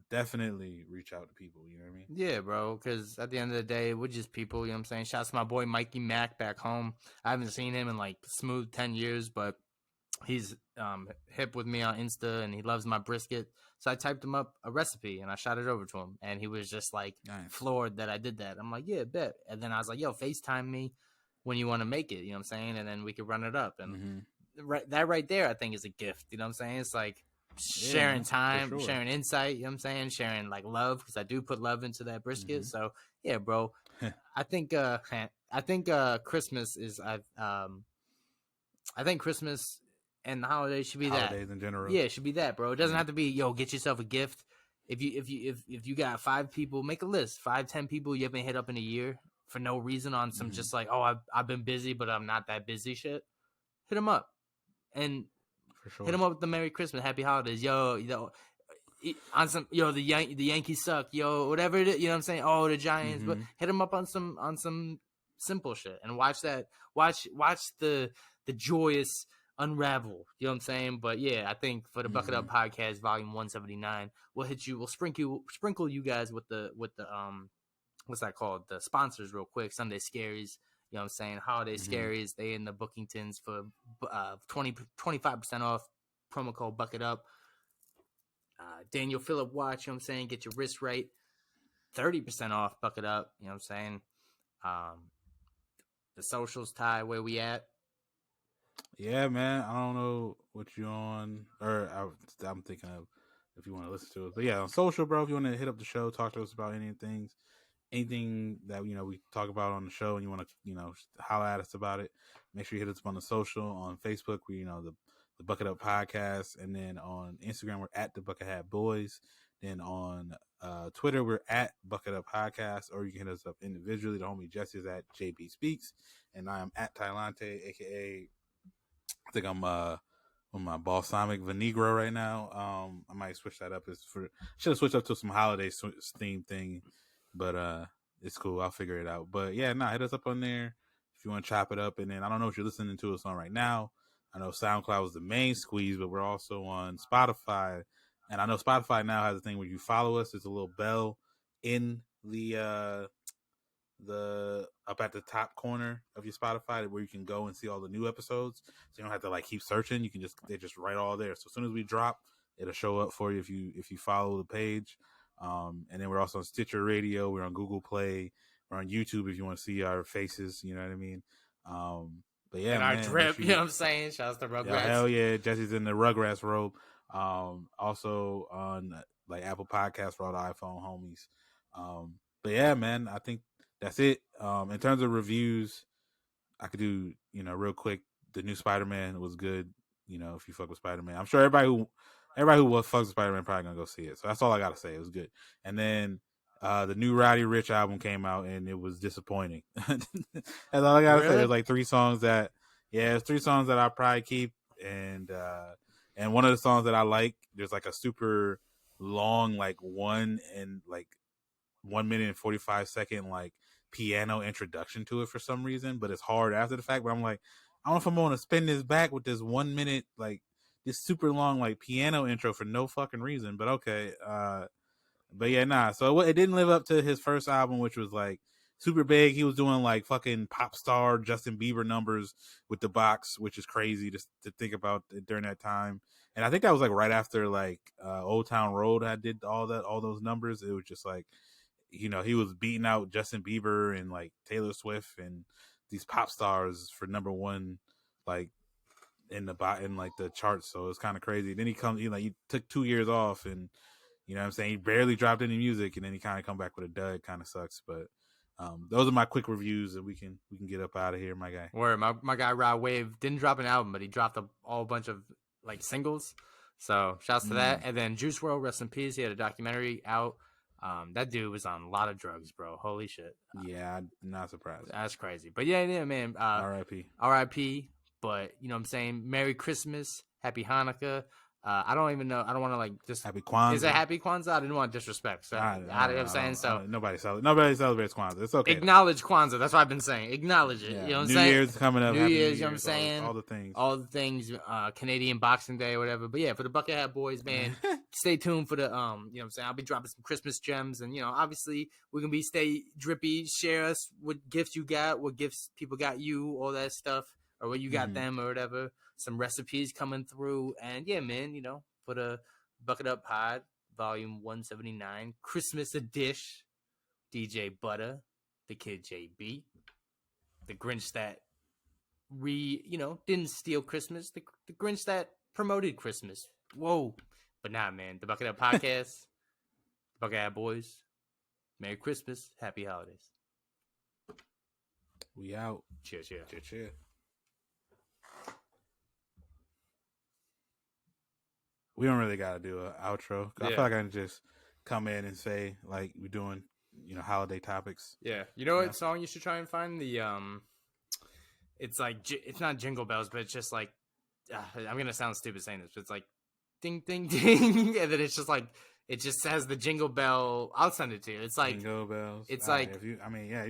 definitely reach out to people, you know what I mean? Yeah, bro, because at the end of the day, we're just people, you know what I'm saying? Shouts to my boy Mikey Mac back home. I haven't seen him in like smooth 10 years, but he's hip with me on Insta and he loves my brisket. So I typed him up a recipe and I shot it over to him. And he was just like floored that I did that. I'm like, yeah, bet. And then I was like, yo, FaceTime me when you want to make it, you know what I'm saying? And then we could run it up. And that right there, I think, is a gift, you know what I'm saying? It's like sharing time, sharing insight, you know what I'm saying? Sharing like love, because I do put love into that brisket. So yeah, bro. I think Christmas is I think Christmas and the holidays should be holidays in general. Yeah, it should be that, bro. It doesn't have to be, yo, get yourself a gift. If you got 5 people, make a list. 5-10 people you haven't hit up in a year for no reason on some just like, oh, I've been busy, but I'm not that busy shit. Hit them up. And for sure. Hit them up with the Merry Christmas, Happy Holidays. Yo, on some, yo, the Yankees suck, yo, whatever it is, you know what I'm saying? Oh, the Giants, but hit them up on some simple shit and watch the joyous unravel, you know what I'm saying? But yeah, I think for the Bucketup podcast volume 179, we'll sprinkle you guys with the what's that called, the sponsors real quick. Sunday Scaries, you know what I'm saying? Holiday Scaries, they in the Bookingtons for 25% off, promo code Bucketup. Daniel Phillip watch, you know what I'm saying? Get your wrist right. 30% off, Bucketup, you know what I'm saying? The socials, Ty, where we at? Yeah, man. I don't know what you on, or I'm thinking of if you want to listen to it. But yeah, on social, bro, if you want to hit up the show, talk to us about anything that, you know, we talk about on the show and you want to, you know, holler at us about it, make sure you hit us up on the social. On Facebook, we, you know, the Bucketup Podcast, and then on Instagram we're at the Buckethead Boys. Then on Twitter we're at Bucketup Podcast, or you can hit us up individually. The homie Jesse is at JB Speaks, and I am at Tylante, aka I think I'm on my balsamic vinegro right now. I might switch that up. Should have switched up to some holiday theme thing, but it's cool. I'll figure it out. But yeah, hit us up on there if you want to chop it up. And then I don't know what you're listening to us on right now. I know SoundCloud is the main squeeze, but we're also on Spotify. And I know Spotify now has a thing where you follow us. There's a little bell in the up at the top corner of your Spotify where you can go and see all the new episodes. So you don't have to like keep searching. You can they're just right all there. So as soon as we drop, it'll show up for you if you follow the page. And then we're also on Stitcher Radio. We're on Google Play. We're on YouTube if you want to see our faces. You know what I mean? But yeah, and man, our drip, you know what I'm saying? Shouts to Rugrats. Hell yeah, Jesse's in the Rugrats robe. Also on like Apple Podcasts for all the iPhone homies. But yeah, man, I think that's it. In terms of reviews, I could do, real quick. The new Spider-Man was good. If you fuck with Spider-Man, I'm sure everybody who fucks with Spider-Man probably gonna go see it. So that's all I gotta say. It was good. And then the new Roddy Ricch album came out and it was disappointing. That's all I gotta say. There's like 3 songs that, it's 3 songs that I'll probably keep, and one of the songs that I like, there's like a super long, like 1 minute and 45-second like piano introduction to it for some reason, but it's hard after the fact. But I'm like, I don't know if I'm gonna spin this back with this 1 minute, like this super long like piano intro for no fucking reason. But okay, but yeah, nah. So it didn't live up to his first album, which was like super big. He was doing like fucking pop star Justin Bieber numbers with the box, which is crazy to think about during that time. And I think that was like right after like Old Town Road. I did all those numbers. It was just like, he was beating out Justin Bieber and like Taylor Swift and these pop stars for number 1, like in like the charts. So it's kind of crazy. Then he took 2 years off, and what I'm saying, he barely dropped any music, and then he kind of come back with a dud. Kind of sucks, but those are my quick reviews, and we can get up out of here, my guy. Where my guy Rod Wave didn't drop an album, but he dropped a whole bunch of like singles. So shouts to that. And then Juice WRLD, rest in peace. He had a documentary out. That dude was on a lot of drugs, bro. Holy shit. Yeah, I'm not surprised. That's crazy. But yeah, man. R.I.P. But you know what I'm saying? Merry Christmas, Happy Hanukkah. I don't even know. I don't want to like just Happy Kwanzaa. Is it Happy Kwanzaa? I didn't want to disrespect. So you know what I'm saying? So nobody celebrates Kwanzaa. It's okay. Acknowledge Kwanzaa. That's what I've been saying. Acknowledge it. Yeah. You know what I'm New saying? Year's coming up. New Year's, you know what I'm saying? All the things. All the things. Canadian Boxing Day or whatever. But yeah, for the Bucketup boys, man, stay tuned for the you know what I'm saying? I'll be dropping some Christmas gems, and obviously we're gonna stay drippy. Share us what gifts you got, what gifts people got you, all that stuff, or what you got them or whatever. Some recipes coming through, and yeah, man, for the Bucketup Pod, Volume 179, Christmas Edition, DJ Butter, the Kid JB, the Grinch that didn't steal Christmas, the Grinch that promoted Christmas. Whoa. But nah, man, the Bucketup Podcast, Bucketup Boys, Merry Christmas, Happy Holidays. We out. Cheers. Cheers. We don't really gotta do an outro. I feel like I can just come in and say like we're doing, holiday topics. Yeah, what song you should try and find? The it's like it's not Jingle Bells, but it's just like I'm gonna sound stupid saying this, but it's like ding ding ding, and then it's just like it just has the Jingle Bell. I'll send it to you. It's like Jingle Bells. It's like you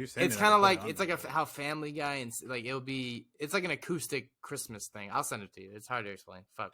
said it's kind of like it's like how Family Guy and like it's like an acoustic Christmas thing. I'll send it to you. It's hard to explain. Fuck.